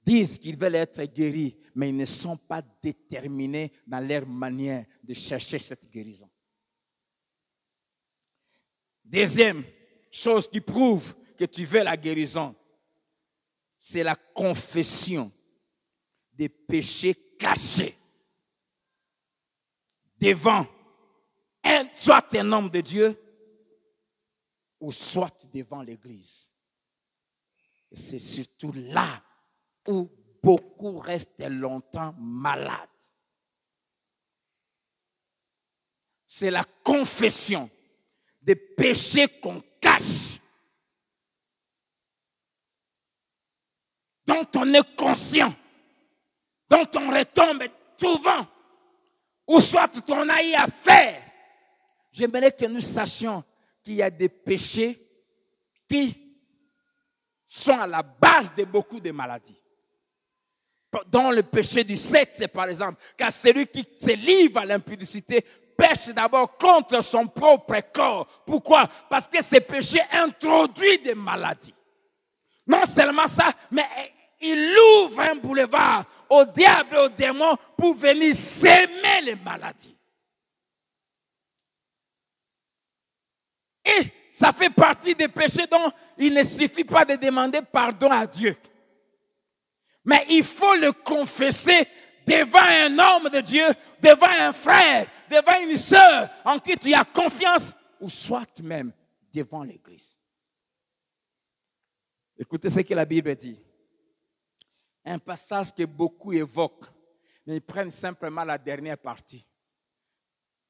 disent qu'ils veulent être guéris, mais ils ne sont pas déterminés dans leur manière de chercher cette guérison. Deuxième chose qui prouve que tu veux la guérison, c'est la confession des péchés cachés devant soit un homme de Dieu ou soit devant l'Église. Et c'est surtout là où beaucoup restent longtemps malades. C'est la confession des péchés qu'on cache, dont on est conscient, dont on retombe souvent, ou soit on a eu à faire. J'aimerais que nous sachions qu'il y a des péchés qui sont à la base de beaucoup de maladies. Dans le péché du sexe, par exemple, car celui qui se livre à l'impudicité pêche d'abord contre son propre corps. Pourquoi? Parce que ce péché introduit des maladies. Non seulement ça, mais il ouvre un boulevard au diable et aux démons pour venir s'aimer les maladies. Et ça fait partie des péchés dont il ne suffit pas de demander pardon à Dieu. Mais il faut le confesser devant un homme de Dieu, devant un frère, devant une sœur en qui tu as confiance, ou soit même devant l'Église. Écoutez ce que la Bible dit. Un passage que beaucoup évoquent, mais ils prennent simplement la dernière partie.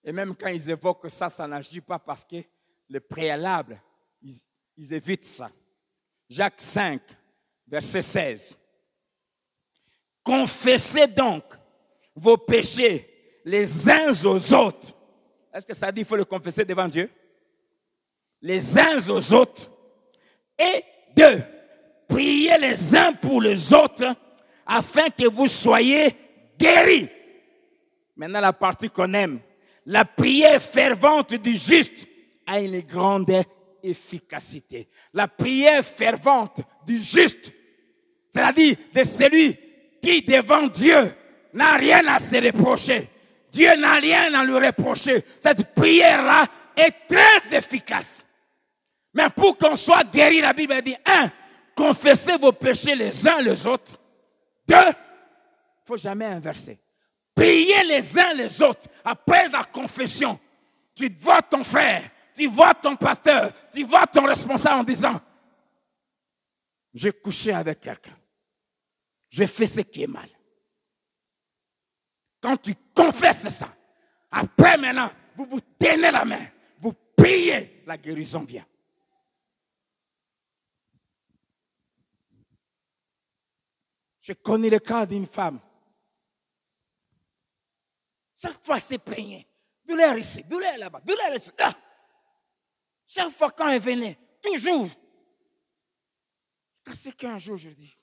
Et même quand ils évoquent ça, ça n'agit pas parce que le préalable, ils évitent ça. Jacques 5, verset 16. Confessez donc vos péchés les uns aux autres. Est-ce que ça dit qu'il faut le confesser devant Dieu? Les uns aux autres. Et deux, priez les uns pour les autres afin que vous soyez guéris. Maintenant, la partie qu'on aime. La prière fervente du juste a une grande efficacité. La prière fervente du juste, c'est-à-dire de celui qui devant Dieu n'a rien à se reprocher. Dieu n'a rien à lui reprocher. Cette prière-là est très efficace. Mais pour qu'on soit guéri, la Bible dit, 1, confessez vos péchés les uns les autres. 2, il ne faut jamais inverser. Priez les uns les autres. Après la confession, tu vois ton frère, tu vois ton pasteur, tu vois ton responsable en disant, j'ai couché avec quelqu'un. J'ai fait ce qui est mal. Quand tu confesses ça, après maintenant, vous vous tenez la main, vous priez, la guérison vient. Je connais le cas d'une femme. Chaque fois, c'est plaignait. Douleur ici, douleur là-bas, douleur ici. Ah. Chaque fois quand elle venait, toujours. C'est qu'un jour, je dis,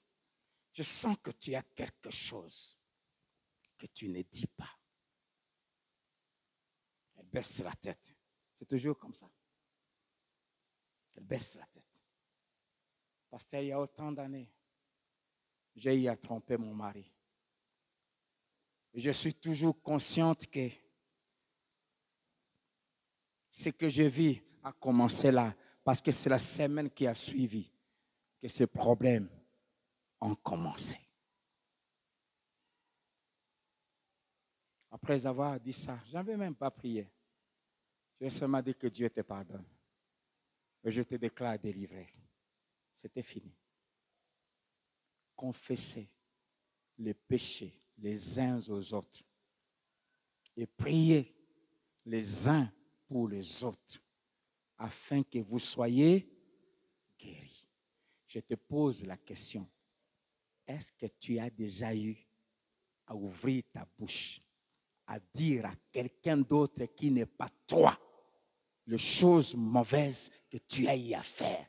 je sens que tu as quelque chose que tu ne dis pas. Elle baisse la tête. C'est toujours comme ça. Elle baisse la tête. Pasteur, il y a autant d'années, j'ai eu à tromper mon mari. Et je suis toujours consciente que ce que je vis a commencé là, parce que c'est la semaine qui a suivi que ces problèmes ont commencé. Après avoir dit ça, je n'avais même pas prié. J'ai seulement dit que Dieu te pardonne. Et je te déclare délivré. C'était fini. Confessez les péchés les uns aux autres et priez les uns pour les autres afin que vous soyez guéris. Je te pose la question. Est-ce que tu as déjà eu à ouvrir ta bouche, à dire à quelqu'un d'autre qui n'est pas toi les choses mauvaises que tu as eu à faire?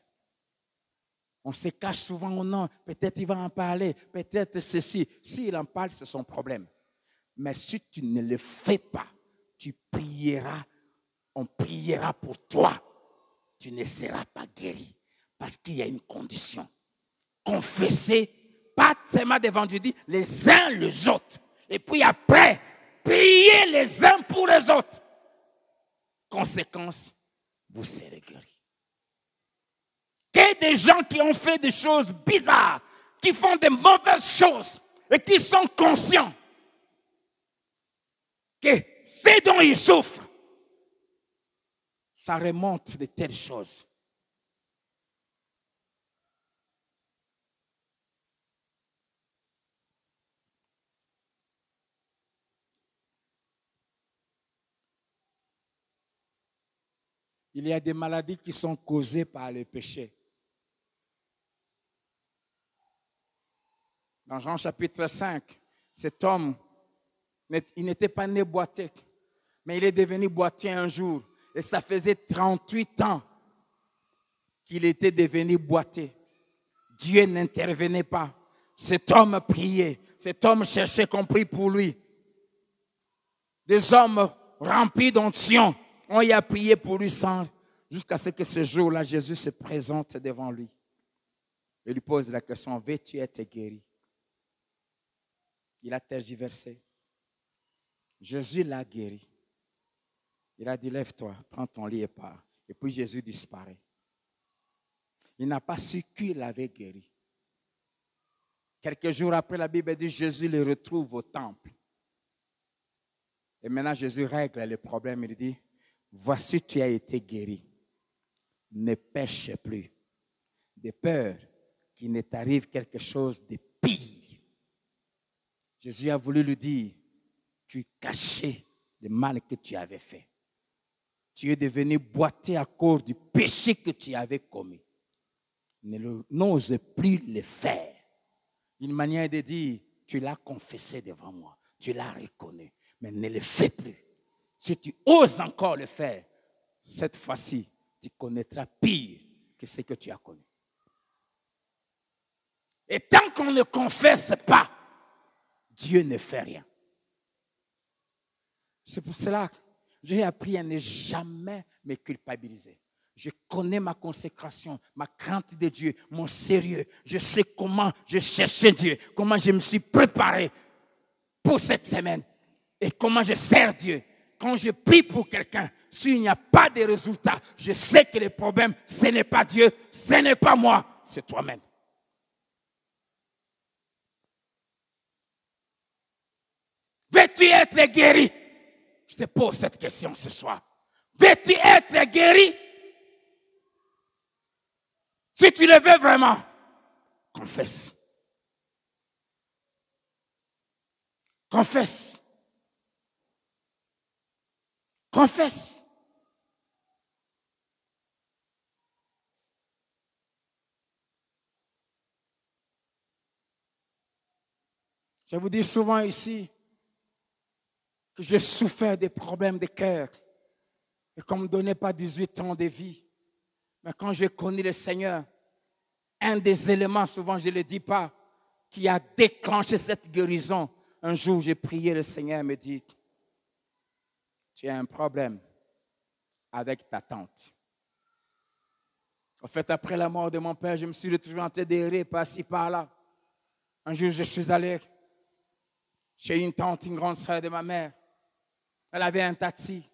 On se cache souvent au nom. Peut-être il va en parler. Peut-être ceci. S'il en parle, c'est son problème. Mais si tu ne le fais pas, tu prieras. On priera pour toi. Tu ne seras pas guéri. Parce qu'il y a une condition. Confessez, pas seulement devant Dieu, les uns les autres. Et puis après, priez les uns pour les autres. Conséquence, vous serez guéris. Que des gens qui ont fait des choses bizarres, qui font des mauvaises choses et qui sont conscients que ce dont ils souffrent, ça remonte de telles choses. Il y a des maladies qui sont causées par le péché. Dans Jean chapitre 5, Cet homme, il n'était pas né boiteux, mais il est devenu boiteux un jour. Et ça faisait 38 ans qu'il était devenu boiteux. Dieu n'intervenait pas. Cet homme priait. Cet homme cherchait qu'on prie pour lui. Des hommes remplis d'onction ont y a prié pour lui jusqu'à ce que ce jour-là, Jésus se présente devant lui. Et lui pose la question, veux-tu être guéri? Il a tergiversé. Jésus l'a guéri. Il a dit, lève-toi, prends ton lit et pars. Et puis Jésus disparaît. Il n'a pas su qui l'avait guéri. Quelques jours après, la Bible dit, Jésus le retrouve au temple. Et maintenant, Jésus règle le problème. Il dit, voici, tu as été guéri. Ne pêche plus. De peur qu'il ne t'arrive quelque chose de pire. Jésus a voulu lui dire, tu cachais le mal que tu avais fait. Tu es devenu boiteux à cause du péché que tu avais commis. N'ose plus le faire. Une manière de dire, tu l'as confessé devant moi, tu l'as reconnu, mais ne le fais plus. Si tu oses encore le faire, cette fois-ci, tu connaîtras pire que ce que tu as connu. Et tant qu'on ne confesse pas, Dieu ne fait rien. C'est pour cela que j'ai appris à ne jamais me culpabiliser. Je connais ma consécration, ma crainte de Dieu, mon sérieux. Je sais comment je cherchais Dieu, comment je me suis préparé pour cette semaine et comment je sers Dieu. Quand je prie pour quelqu'un, s'il n'y a pas de résultat, je sais que le problème, ce n'est pas Dieu, ce n'est pas moi, c'est toi-même. Veux-tu être guéri? Je te pose cette question ce soir. Veux-tu être guéri? Si tu le veux vraiment, confesse. Confesse. Confesse. Je vous dis souvent ici que j'ai souffert des problèmes de cœur et qu'on ne me donnait pas 18 ans de vie. Mais quand j'ai connu le Seigneur, un des éléments, souvent je ne le dis pas, qui a déclenché cette guérison, un jour j'ai prié, le Seigneur me dit, tu as un problème avec ta tante. En fait, après la mort de mon père, je me suis retrouvé en train d'errer par-ci, par-là. Un jour, je suis allé chez une tante, une grande sœur de ma mère. Elle avait un taxi.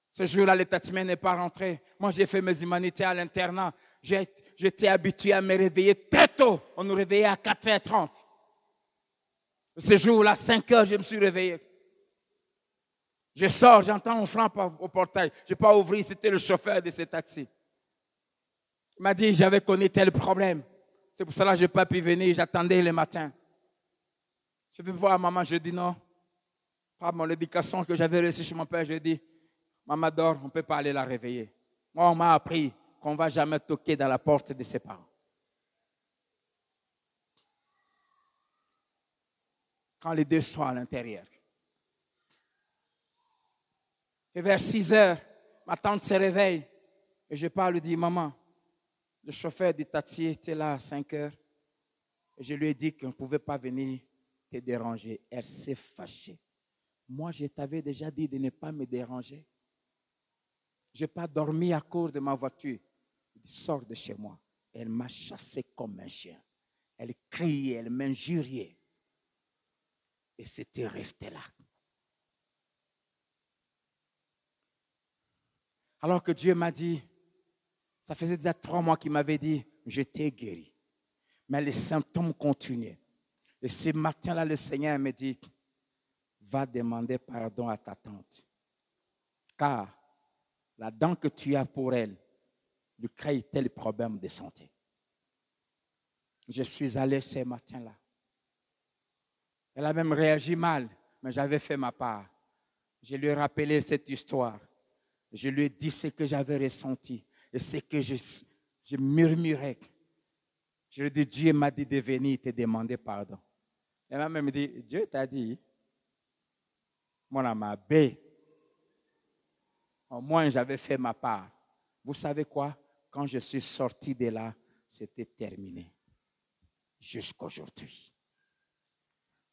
Ce jour-là, le taximan n'est pas rentré. Moi, j'ai fait mes humanités à l'internat. J'étais habitué à me réveiller très tôt. On nous réveillait à 4h30. Ce jour-là, 5h, je me suis réveillé. Je sors, j'entends, on frappe au portail. Je n'ai pas ouvert, c'était le chauffeur de ce taxi. Il m'a dit, j'avais connu tel problème. C'est pour cela que je n'ai pas pu venir, j'attendais le matin. Je vais voir maman, je dis non. Par mon éducation que j'avais reçue chez mon père, je dis, maman dort, on ne peut pas aller la réveiller. Moi, on m'a appris qu'on ne va jamais toquer dans la porte de ses parents. Quand les deux sont à l'intérieur. Et vers 6h, ma tante se réveille et je parle, lui dis, maman, le chauffeur du taxi était là à 5h. Et je lui ai dit qu'on ne pouvait pas venir te déranger. Elle s'est fâchée. Moi, je t'avais déjà dit de ne pas me déranger. Je n'ai pas dormi à cause de ma voiture. Il dit, sors de chez moi. Elle m'a chassé comme un chien. Elle criait, elle m'injuriait. Et c'était resté là. Alors que Dieu m'a dit, ça faisait déjà 3 mois qu'il m'avait dit, je t'ai guéri. Mais les symptômes continuaient. Et ce matin-là, le Seigneur me dit, va demander pardon à ta tante. Car la dent que tu as pour elle lui crée tel problème de santé. Je suis allé ce matin-là. Elle a même réagi mal, mais j'avais fait ma part. Je lui ai rappelé cette histoire. Je lui ai dit ce que j'avais ressenti et ce que je murmurais. Je lui ai dit, Dieu m'a dit de venir te demander pardon. Et ma mère me dit, Dieu t'a dit, mon amabé, au moins j'avais fait ma part. Vous savez quoi? Quand je suis sorti de là, c'était terminé. Jusqu'aujourd'hui.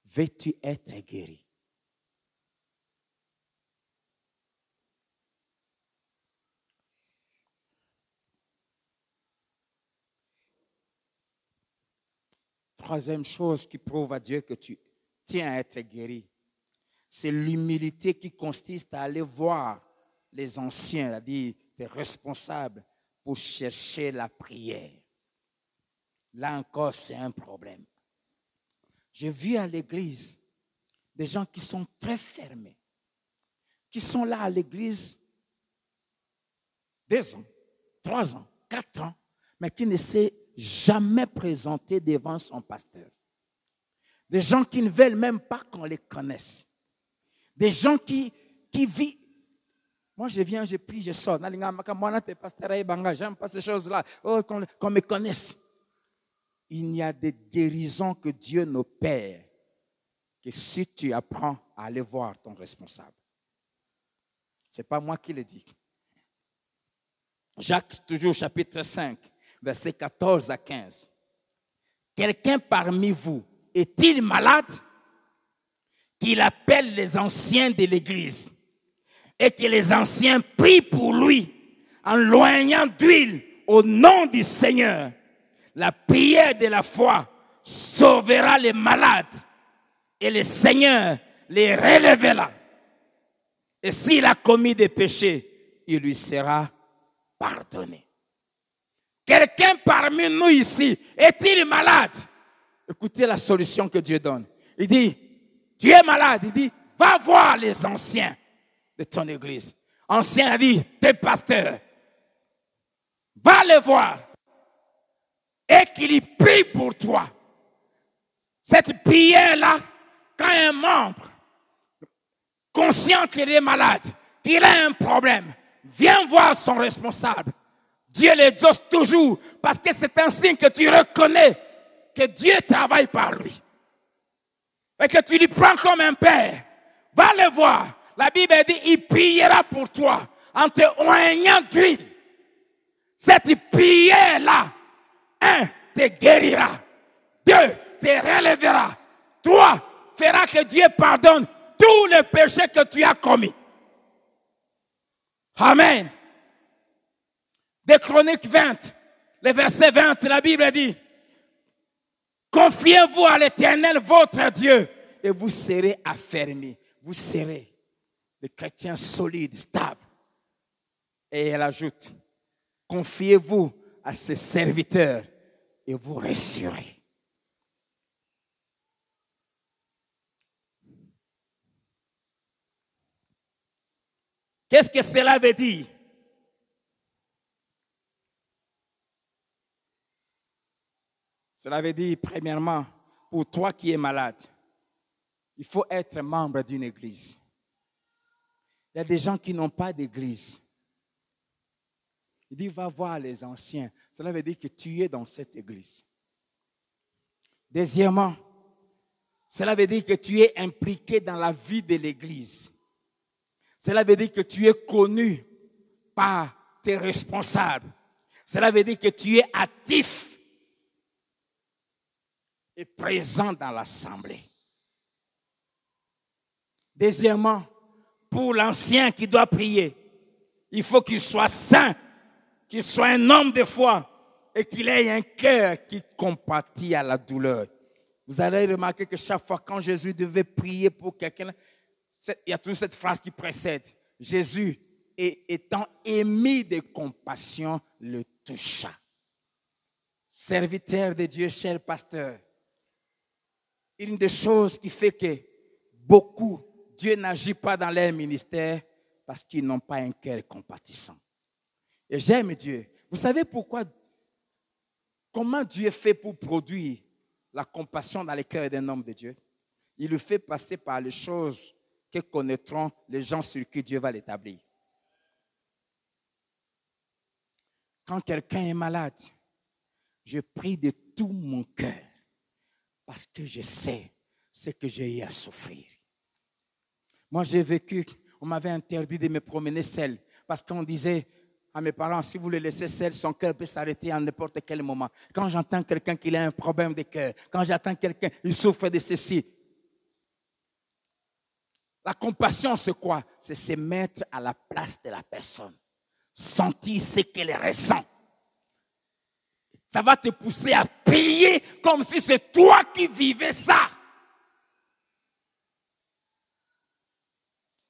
Veux-tu être guéri? Troisième chose qui prouve à Dieu que tu tiens à être guéri, c'est l'humilité qui consiste à aller voir les anciens, c'est-à-dire les responsables, pour chercher la prière. Là encore, c'est un problème. J'ai vu à l'église des gens qui sont très fermés, qui sont là à l'église 2 ans, 3 ans, 4 ans, mais qui ne s'est jamais présenté devant son pasteur. Des gens qui ne veulent même pas qu'on les connaisse. Des gens qui vivent. Moi, je viens, je prie, je sors. J'aime pas ces choses-là. Oh, qu'on me connaisse. Il y a des guérisons que Dieu n'opère que si tu apprends à aller voir ton responsable. Ce n'est pas moi qui le dis. Jacques, toujours chapitre 5, versets 14 à 15. Quelqu'un parmi vous est-il malade? Qu'il appelle les anciens de l'église et que les anciens prient pour lui en loignant d'huile au nom du Seigneur. La prière de la foi sauvera les malades et le Seigneur les relèvera. Et s'il a commis des péchés, il lui sera pardonné. Quelqu'un parmi nous ici est-il malade? Écoutez la solution que Dieu donne. Il dit, tu es malade. Il dit, va voir les anciens de ton église. Anciens a dit, tes pasteurs. Va les voir. Et qu'il y prie pour toi. Cette prière-là, quand un membre conscient qu'il est malade, qu'il a un problème, vient voir son responsable. Dieu l'exauce toujours parce que c'est un signe que tu reconnais que Dieu travaille par lui. Et que tu lui prends comme un père. Va le voir. La Bible dit, il priera pour toi en te oignant d'huile. Cette prière-là, 1, te guérira. 2, te relèvera. 3, fera que Dieu pardonne tous les péchés que tu as commis. Amen. Des Chroniques 20, le verset 20, la Bible dit, confiez-vous à l'Éternel, votre Dieu, et vous serez affermis. Vous serez des chrétiens solides, stables. Et elle ajoute, confiez-vous à ses serviteurs et vous réussirez. Qu'est-ce que cela veut dire? Cela veut dire, premièrement, pour toi qui es malade, il faut être membre d'une église. Il y a des gens qui n'ont pas d'église. Il dit, va voir les anciens. Cela veut dire que tu es dans cette église. Deuxièmement, cela veut dire que tu es impliqué dans la vie de l'église. Cela veut dire que tu es connu par tes responsables. Cela veut dire que tu es actif et présent dans l'assemblée. Deuxièmement, pour l'ancien qui doit prier, il faut qu'il soit saint, qu'il soit un homme de foi et qu'il ait un cœur qui compatit à la douleur. Vous allez remarquer que chaque fois quand Jésus devait prier pour quelqu'un, il y a toujours cette phrase qui précède. Jésus, étant ému de compassion, le toucha. Serviteur de Dieu, cher pasteur, une des choses qui fait que beaucoup, Dieu n'agit pas dans leur ministère parce qu'ils n'ont pas un cœur compatissant. Et j'aime Dieu. Vous savez pourquoi? Comment Dieu fait pour produire la compassion dans le cœur d'un homme de Dieu? Il le fait passer par les choses que connaîtront les gens sur qui Dieu va l'établir. Quand quelqu'un est malade, je prie de tout mon cœur parce que je sais, ce que j'ai eu à souffrir. Moi, j'ai vécu, on m'avait interdit de me promener seul parce qu'on disait à mes parents, si vous le laissez seul, son cœur peut s'arrêter à n'importe quel moment. Quand j'entends quelqu'un qui a un problème de cœur, quand j'entends quelqu'un qui souffre de ceci, la compassion, c'est quoi? C'est se mettre à la place de la personne. Sentir ce qu'elle ressent. Ça va te pousser à prier comme si c'est toi qui vivais ça.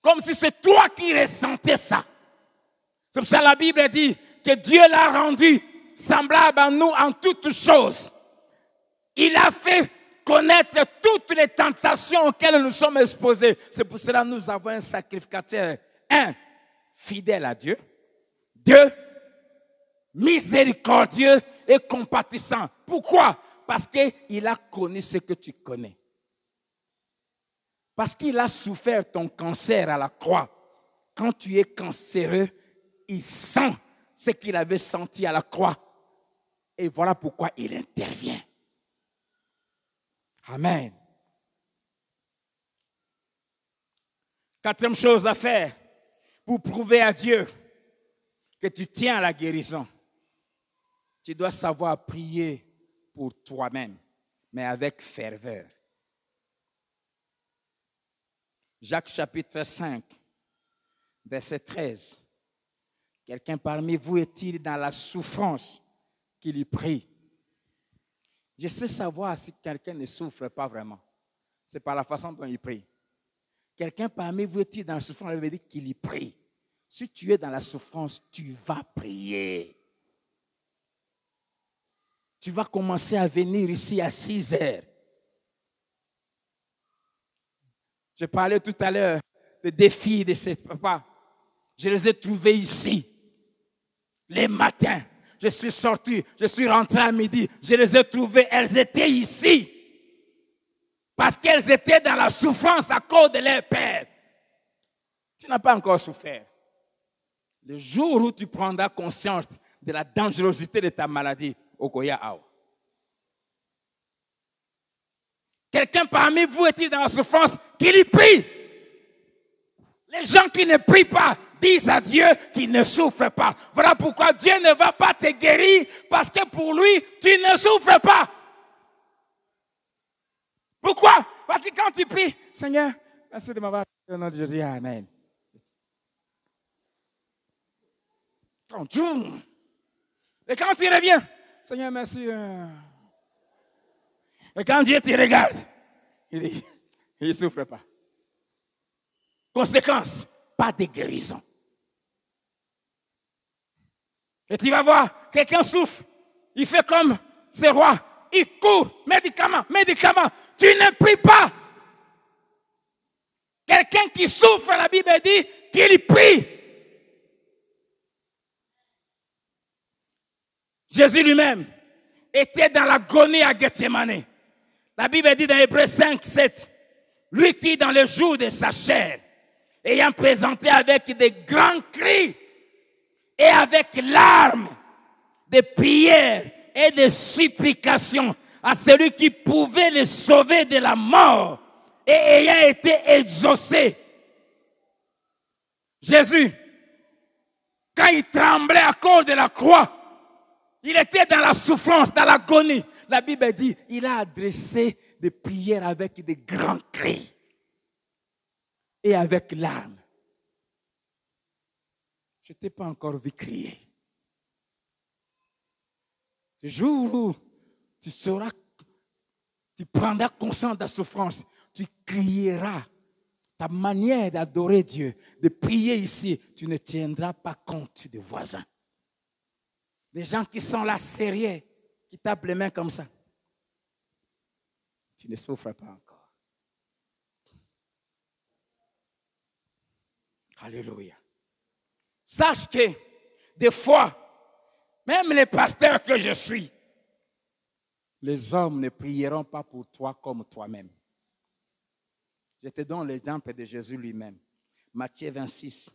Comme si c'est toi qui ressentais ça. C'est pour ça que la Bible dit que Dieu l'a rendu semblable à nous en toutes choses. Il a fait connaître toutes les tentations auxquelles nous sommes exposés. C'est pour cela que nous avons un sacrificateur. 1, fidèle à Dieu. 2, miséricordieux et compatissant. Pourquoi? Parce qu'il a connu ce que tu connais. Parce qu'il a souffert ton cancer à la croix. Quand tu es cancéreux, il sent ce qu'il avait senti à la croix. Et voilà pourquoi il intervient. Amen. 4e chose à faire pour prouver à Dieu que tu tiens à la guérison. Tu dois savoir prier pour toi-même, mais avec ferveur. Jacques chapitre 5, verset 13. Quelqu'un parmi vous est-il dans la souffrance qu'il y prie? Je sais savoir si quelqu'un ne souffre pas vraiment. C'est par la façon dont il prie. Quelqu'un parmi vous est-il dans la souffrance? Il veut dire qu'il y prie. Si tu es dans la souffrance, tu vas prier. Tu vas commencer à venir ici à 6 heures. Je parlais tout à l'heure des défis de ces papas. Je les ai trouvés ici. Les matins, je suis sorti, je suis rentré à midi. Je les ai trouvées, elles étaient ici. Parce qu'elles étaient dans la souffrance à cause de leur père. Tu n'as pas encore souffert. Le jour où tu prendras conscience de la dangerosité de ta maladie, Okoya Awa. Quelqu'un parmi vous est-il dans la souffrance qu'il y prie? Les gens qui ne prient pas disent à Dieu qu'ils ne souffrent pas. Voilà pourquoi Dieu ne va pas te guérir parce que pour lui, tu ne souffres pas. Pourquoi? Parce que quand tu pries, Seigneur, merci de m'avoir au nom de Jésus, amen. Et quand tu reviens, Seigneur, merci. Et quand Dieu te regarde, il dit, il ne souffre pas. Conséquence, pas de guérison. Et tu vas voir, quelqu'un souffre, il fait comme ce roi, il court, médicament, médicament. Tu ne pries pas. Quelqu'un qui souffre, la Bible dit qu'il prie. Jésus lui-même était dans l'agonie à Gethsémane. La Bible dit dans Hébreux 5, 7, lui qui dans le jour de sa chair, ayant présenté avec des grands cris et avec larmes, de prières et de supplications à celui qui pouvait le sauver de la mort et ayant été exaucé. Jésus, quand il tremblait à cause de la croix, il était dans la souffrance, dans l'agonie. La Bible dit, il a adressé des prières avec des grands cris et avec larmes. Je ne t'ai pas encore vu crier. Le jour où tu sauras, tu prendras conscience de la souffrance, tu crieras. Ta manière d'adorer Dieu, de prier ici, tu ne tiendras pas compte des voisins. Des gens qui sont là sérieux, qui tapent les mains comme ça. Tu ne souffres pas encore. Alléluia. Sache que des fois, même les pasteurs que je suis, les hommes ne prieront pas pour toi comme toi-même. Je te donne l'exemple de Jésus lui-même. Matthieu 26,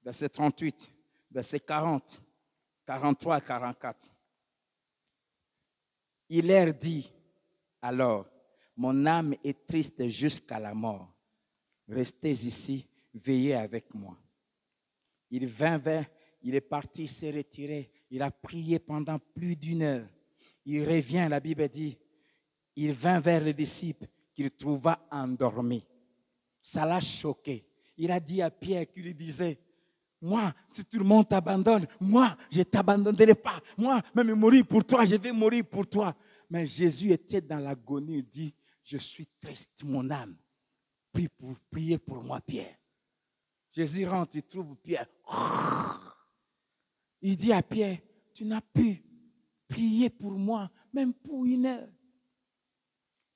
verset 38, verset 40, 43 et 44. Il leur dit alors, mon âme est triste jusqu'à la mort. Restez ici, veillez avec moi. Il est parti, il s'est retiré. Il a prié pendant plus d'1 heure. Il revient, la Bible dit, il vint vers les disciples qu'il trouva endormis. Ça l'a choqué. Il a dit à Pierre qui lui disait, moi, si tout le monde t'abandonne, moi, je ne t'abandonnerai pas. Moi, même mourir pour toi, je vais mourir pour toi. Mais Jésus était dans l'agonie. Il dit, je suis triste, mon âme. Priez pour moi, Pierre. Jésus rentre, il trouve Pierre. Il dit à Pierre, tu n'as pu prier pour moi, même pour 1 heure.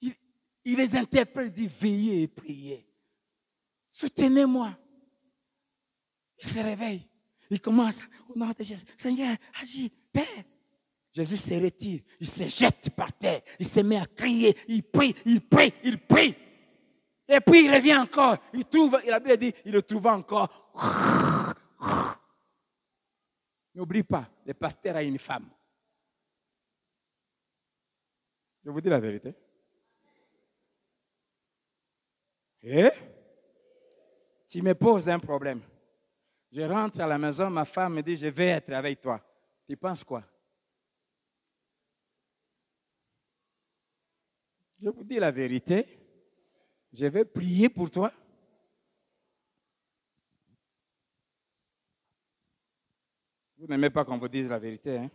Il les interprète, il dit, veillez et priez. Soutenez-moi. Il se réveille. Il commence au nom de Jésus. Seigneur, agis, Père. Jésus se retire. Il se jette par terre. Il se met à crier. Il prie, il prie, il prie. Et puis il revient encore. Il trouve, la Bible dit, il le trouve encore. N'oublie pas, le pasteur a une femme. Je vous dis la vérité. Et tu me poses un problème. Je rentre à la maison, ma femme me dit, je vais être avec toi. Tu penses quoi? Je vous dis la vérité. Je vais prier pour toi. Vous n'aimez pas qu'on vous dise la vérité, hein?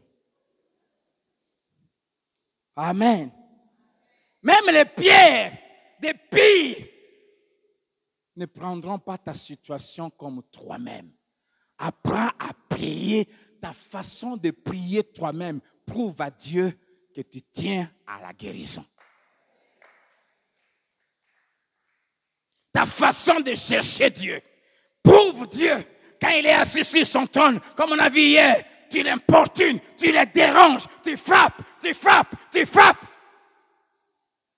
Amen. Même les pierres, des pires, ne prendront pas ta situation comme toi-même. Apprends à prier. Ta façon de prier toi-même prouve à Dieu que tu tiens à la guérison. Ta façon de chercher Dieu prouve Dieu quand il est assis sur son trône, comme on a vu hier. Tu l'importunes, tu le déranges, tu frappes, tu frappes, tu frappes.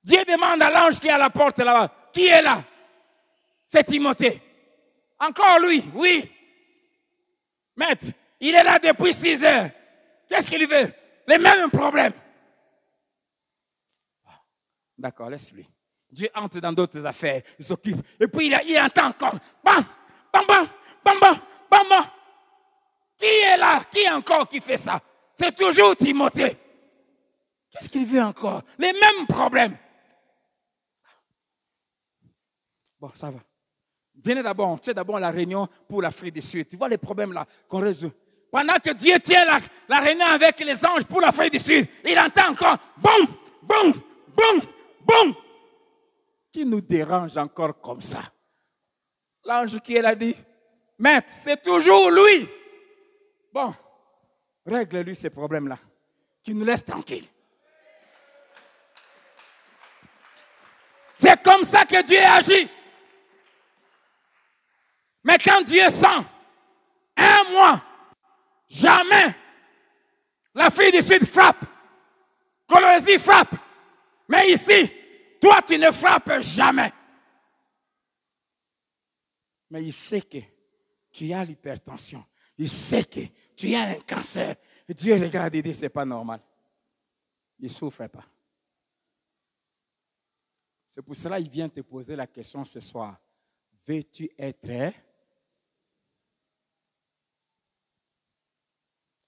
Dieu demande à l'ange qui est à la porte là-bas, qui est là? C'est Timothée. Encore lui, oui. Maître, il est là depuis 6 heures. Qu'est-ce qu'il veut? Les mêmes problèmes. D'accord, laisse-lui. Dieu entre dans d'autres affaires, il s'occupe. Et puis il entend encore. Bam, bam, bam, bam, bam, bam, bam. Qui est là? Qui est encore qui fait ça? C'est toujours Timothée. Qu'est-ce qu'il veut encore? Les mêmes problèmes. Bon, ça va. Venez d'abord, on fait d'abord la réunion pour l'Afrique du Sud. Tu vois les problèmes là qu'on résout. Pendant que Dieu tient la réunion avec les anges pour l'Afrique du Sud, il entend encore boum, boum, boum, boum. Qui nous dérange encore comme ça? L'ange qui est là dit, maître, c'est toujours lui. Bon, règle-lui ces problèmes-là, qui nous laisse tranquilles. C'est comme ça que Dieu agit. Mais quand Dieu sent 1 mois, jamais l'Afrique du Sud frappe, Colombie frappe. Mais ici, toi, tu ne frappes jamais. Mais il sait que tu as l'hypertension. Il sait que tu as un cancer. Et Dieu regarde et dit, ce n'est pas normal. Il ne souffre pas. C'est pour cela qu'il vient te poser la question ce soir. Veux-tu être?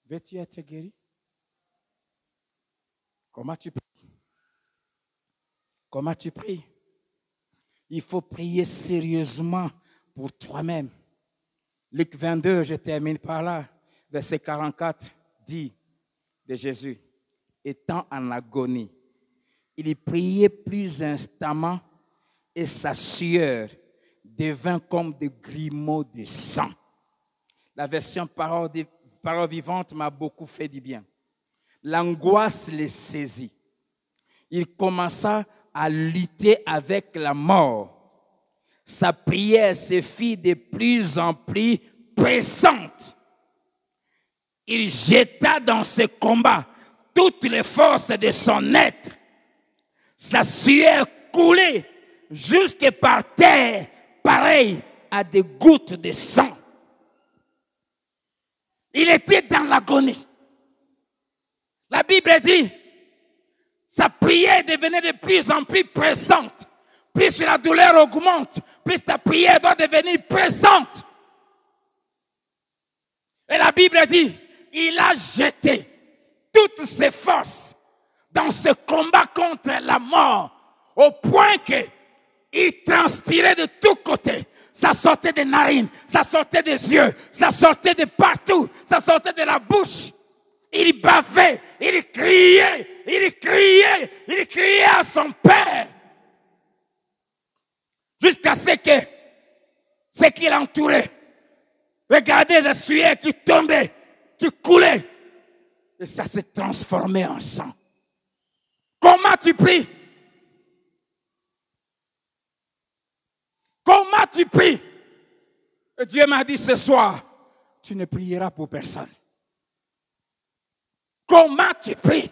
Veux-tu être guéri? Comment tu pries? Comment tu pries? Il faut prier sérieusement pour toi-même. Luc 22, je termine par là. Verset 44 dit de Jésus, étant en agonie, il priait plus instamment et sa sueur devint comme des grumeaux de sang. La version parole vivante m'a beaucoup fait du bien. L'angoisse les saisit. Il commença à lutter avec la mort. Sa prière se fit de plus en plus pressante. Il jeta dans ce combat toutes les forces de son être. Sa sueur coulait jusque par terre, pareil à des gouttes de sang. Il était dans l'agonie. La Bible dit, sa prière devenait de plus en plus pressante. Plus la douleur augmente, plus ta prière doit devenir pressante. Et la Bible dit, il a jeté toutes ses forces dans ce combat contre la mort, au point qu'il transpirait de tous côtés. Ça sortait des narines, ça sortait des yeux, ça sortait de partout, ça sortait de la bouche. Il bavait, il criait à son père. Jusqu'à ce qui l'entourait. Regardez la sueur qui tombait, qui coulait. Et ça s'est transformé en sang. Comment tu pries? Comment tu pries? Et Dieu m'a dit ce soir, tu ne prieras pour personne. Comment tu pries?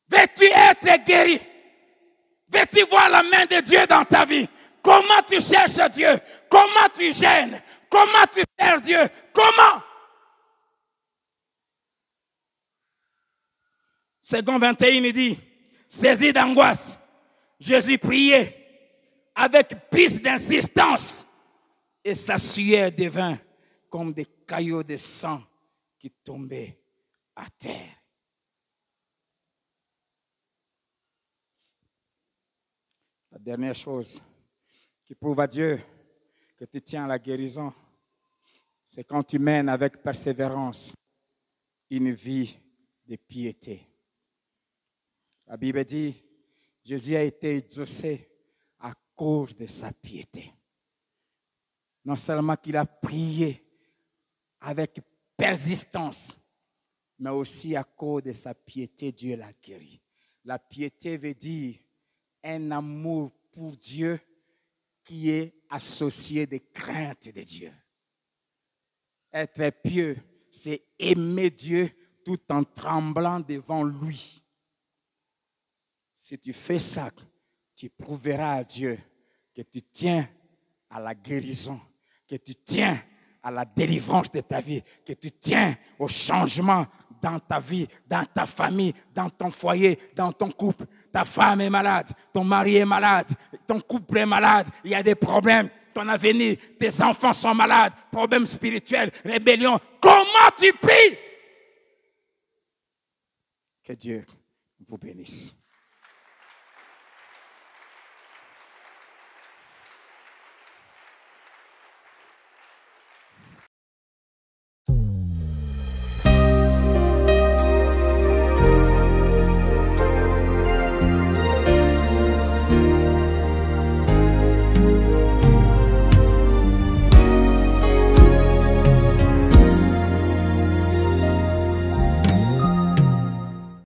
Veux-tu être guéri? Veux-tu voir la main de Dieu dans ta vie? Comment tu cherches Dieu? Comment tu gênes? Comment tu sers Dieu? Comment? Second 21, il dit, saisi d'angoisse, Jésus priait avec plus d'insistance et sa sueur devint comme des caillots de sang qui tombaient à terre. La dernière chose qui prouve à Dieu que tu tiens à la guérison, c'est quand tu mènes avec persévérance une vie de piété. La Bible dit, Jésus a été exaucé à cause de sa piété. Non seulement qu'il a prié avec persistance, mais aussi à cause de sa piété, Dieu l'a guéri. La piété veut dire un amour pour Dieu qui est associé de crainte de Dieu. Être pieux, c'est aimer Dieu tout en tremblant devant lui. Si tu fais ça, tu prouveras à Dieu que tu tiens à la guérison, que tu tiens à la délivrance de ta vie, que tu tiens au changement dans ta vie, dans ta famille, dans ton foyer, dans ton couple. Ta femme est malade, ton mari est malade, ton couple est malade, il y a des problèmes, ton avenir, tes enfants sont malades, problèmes spirituels, rébellion. Comment tu pries? Que Dieu vous bénisse.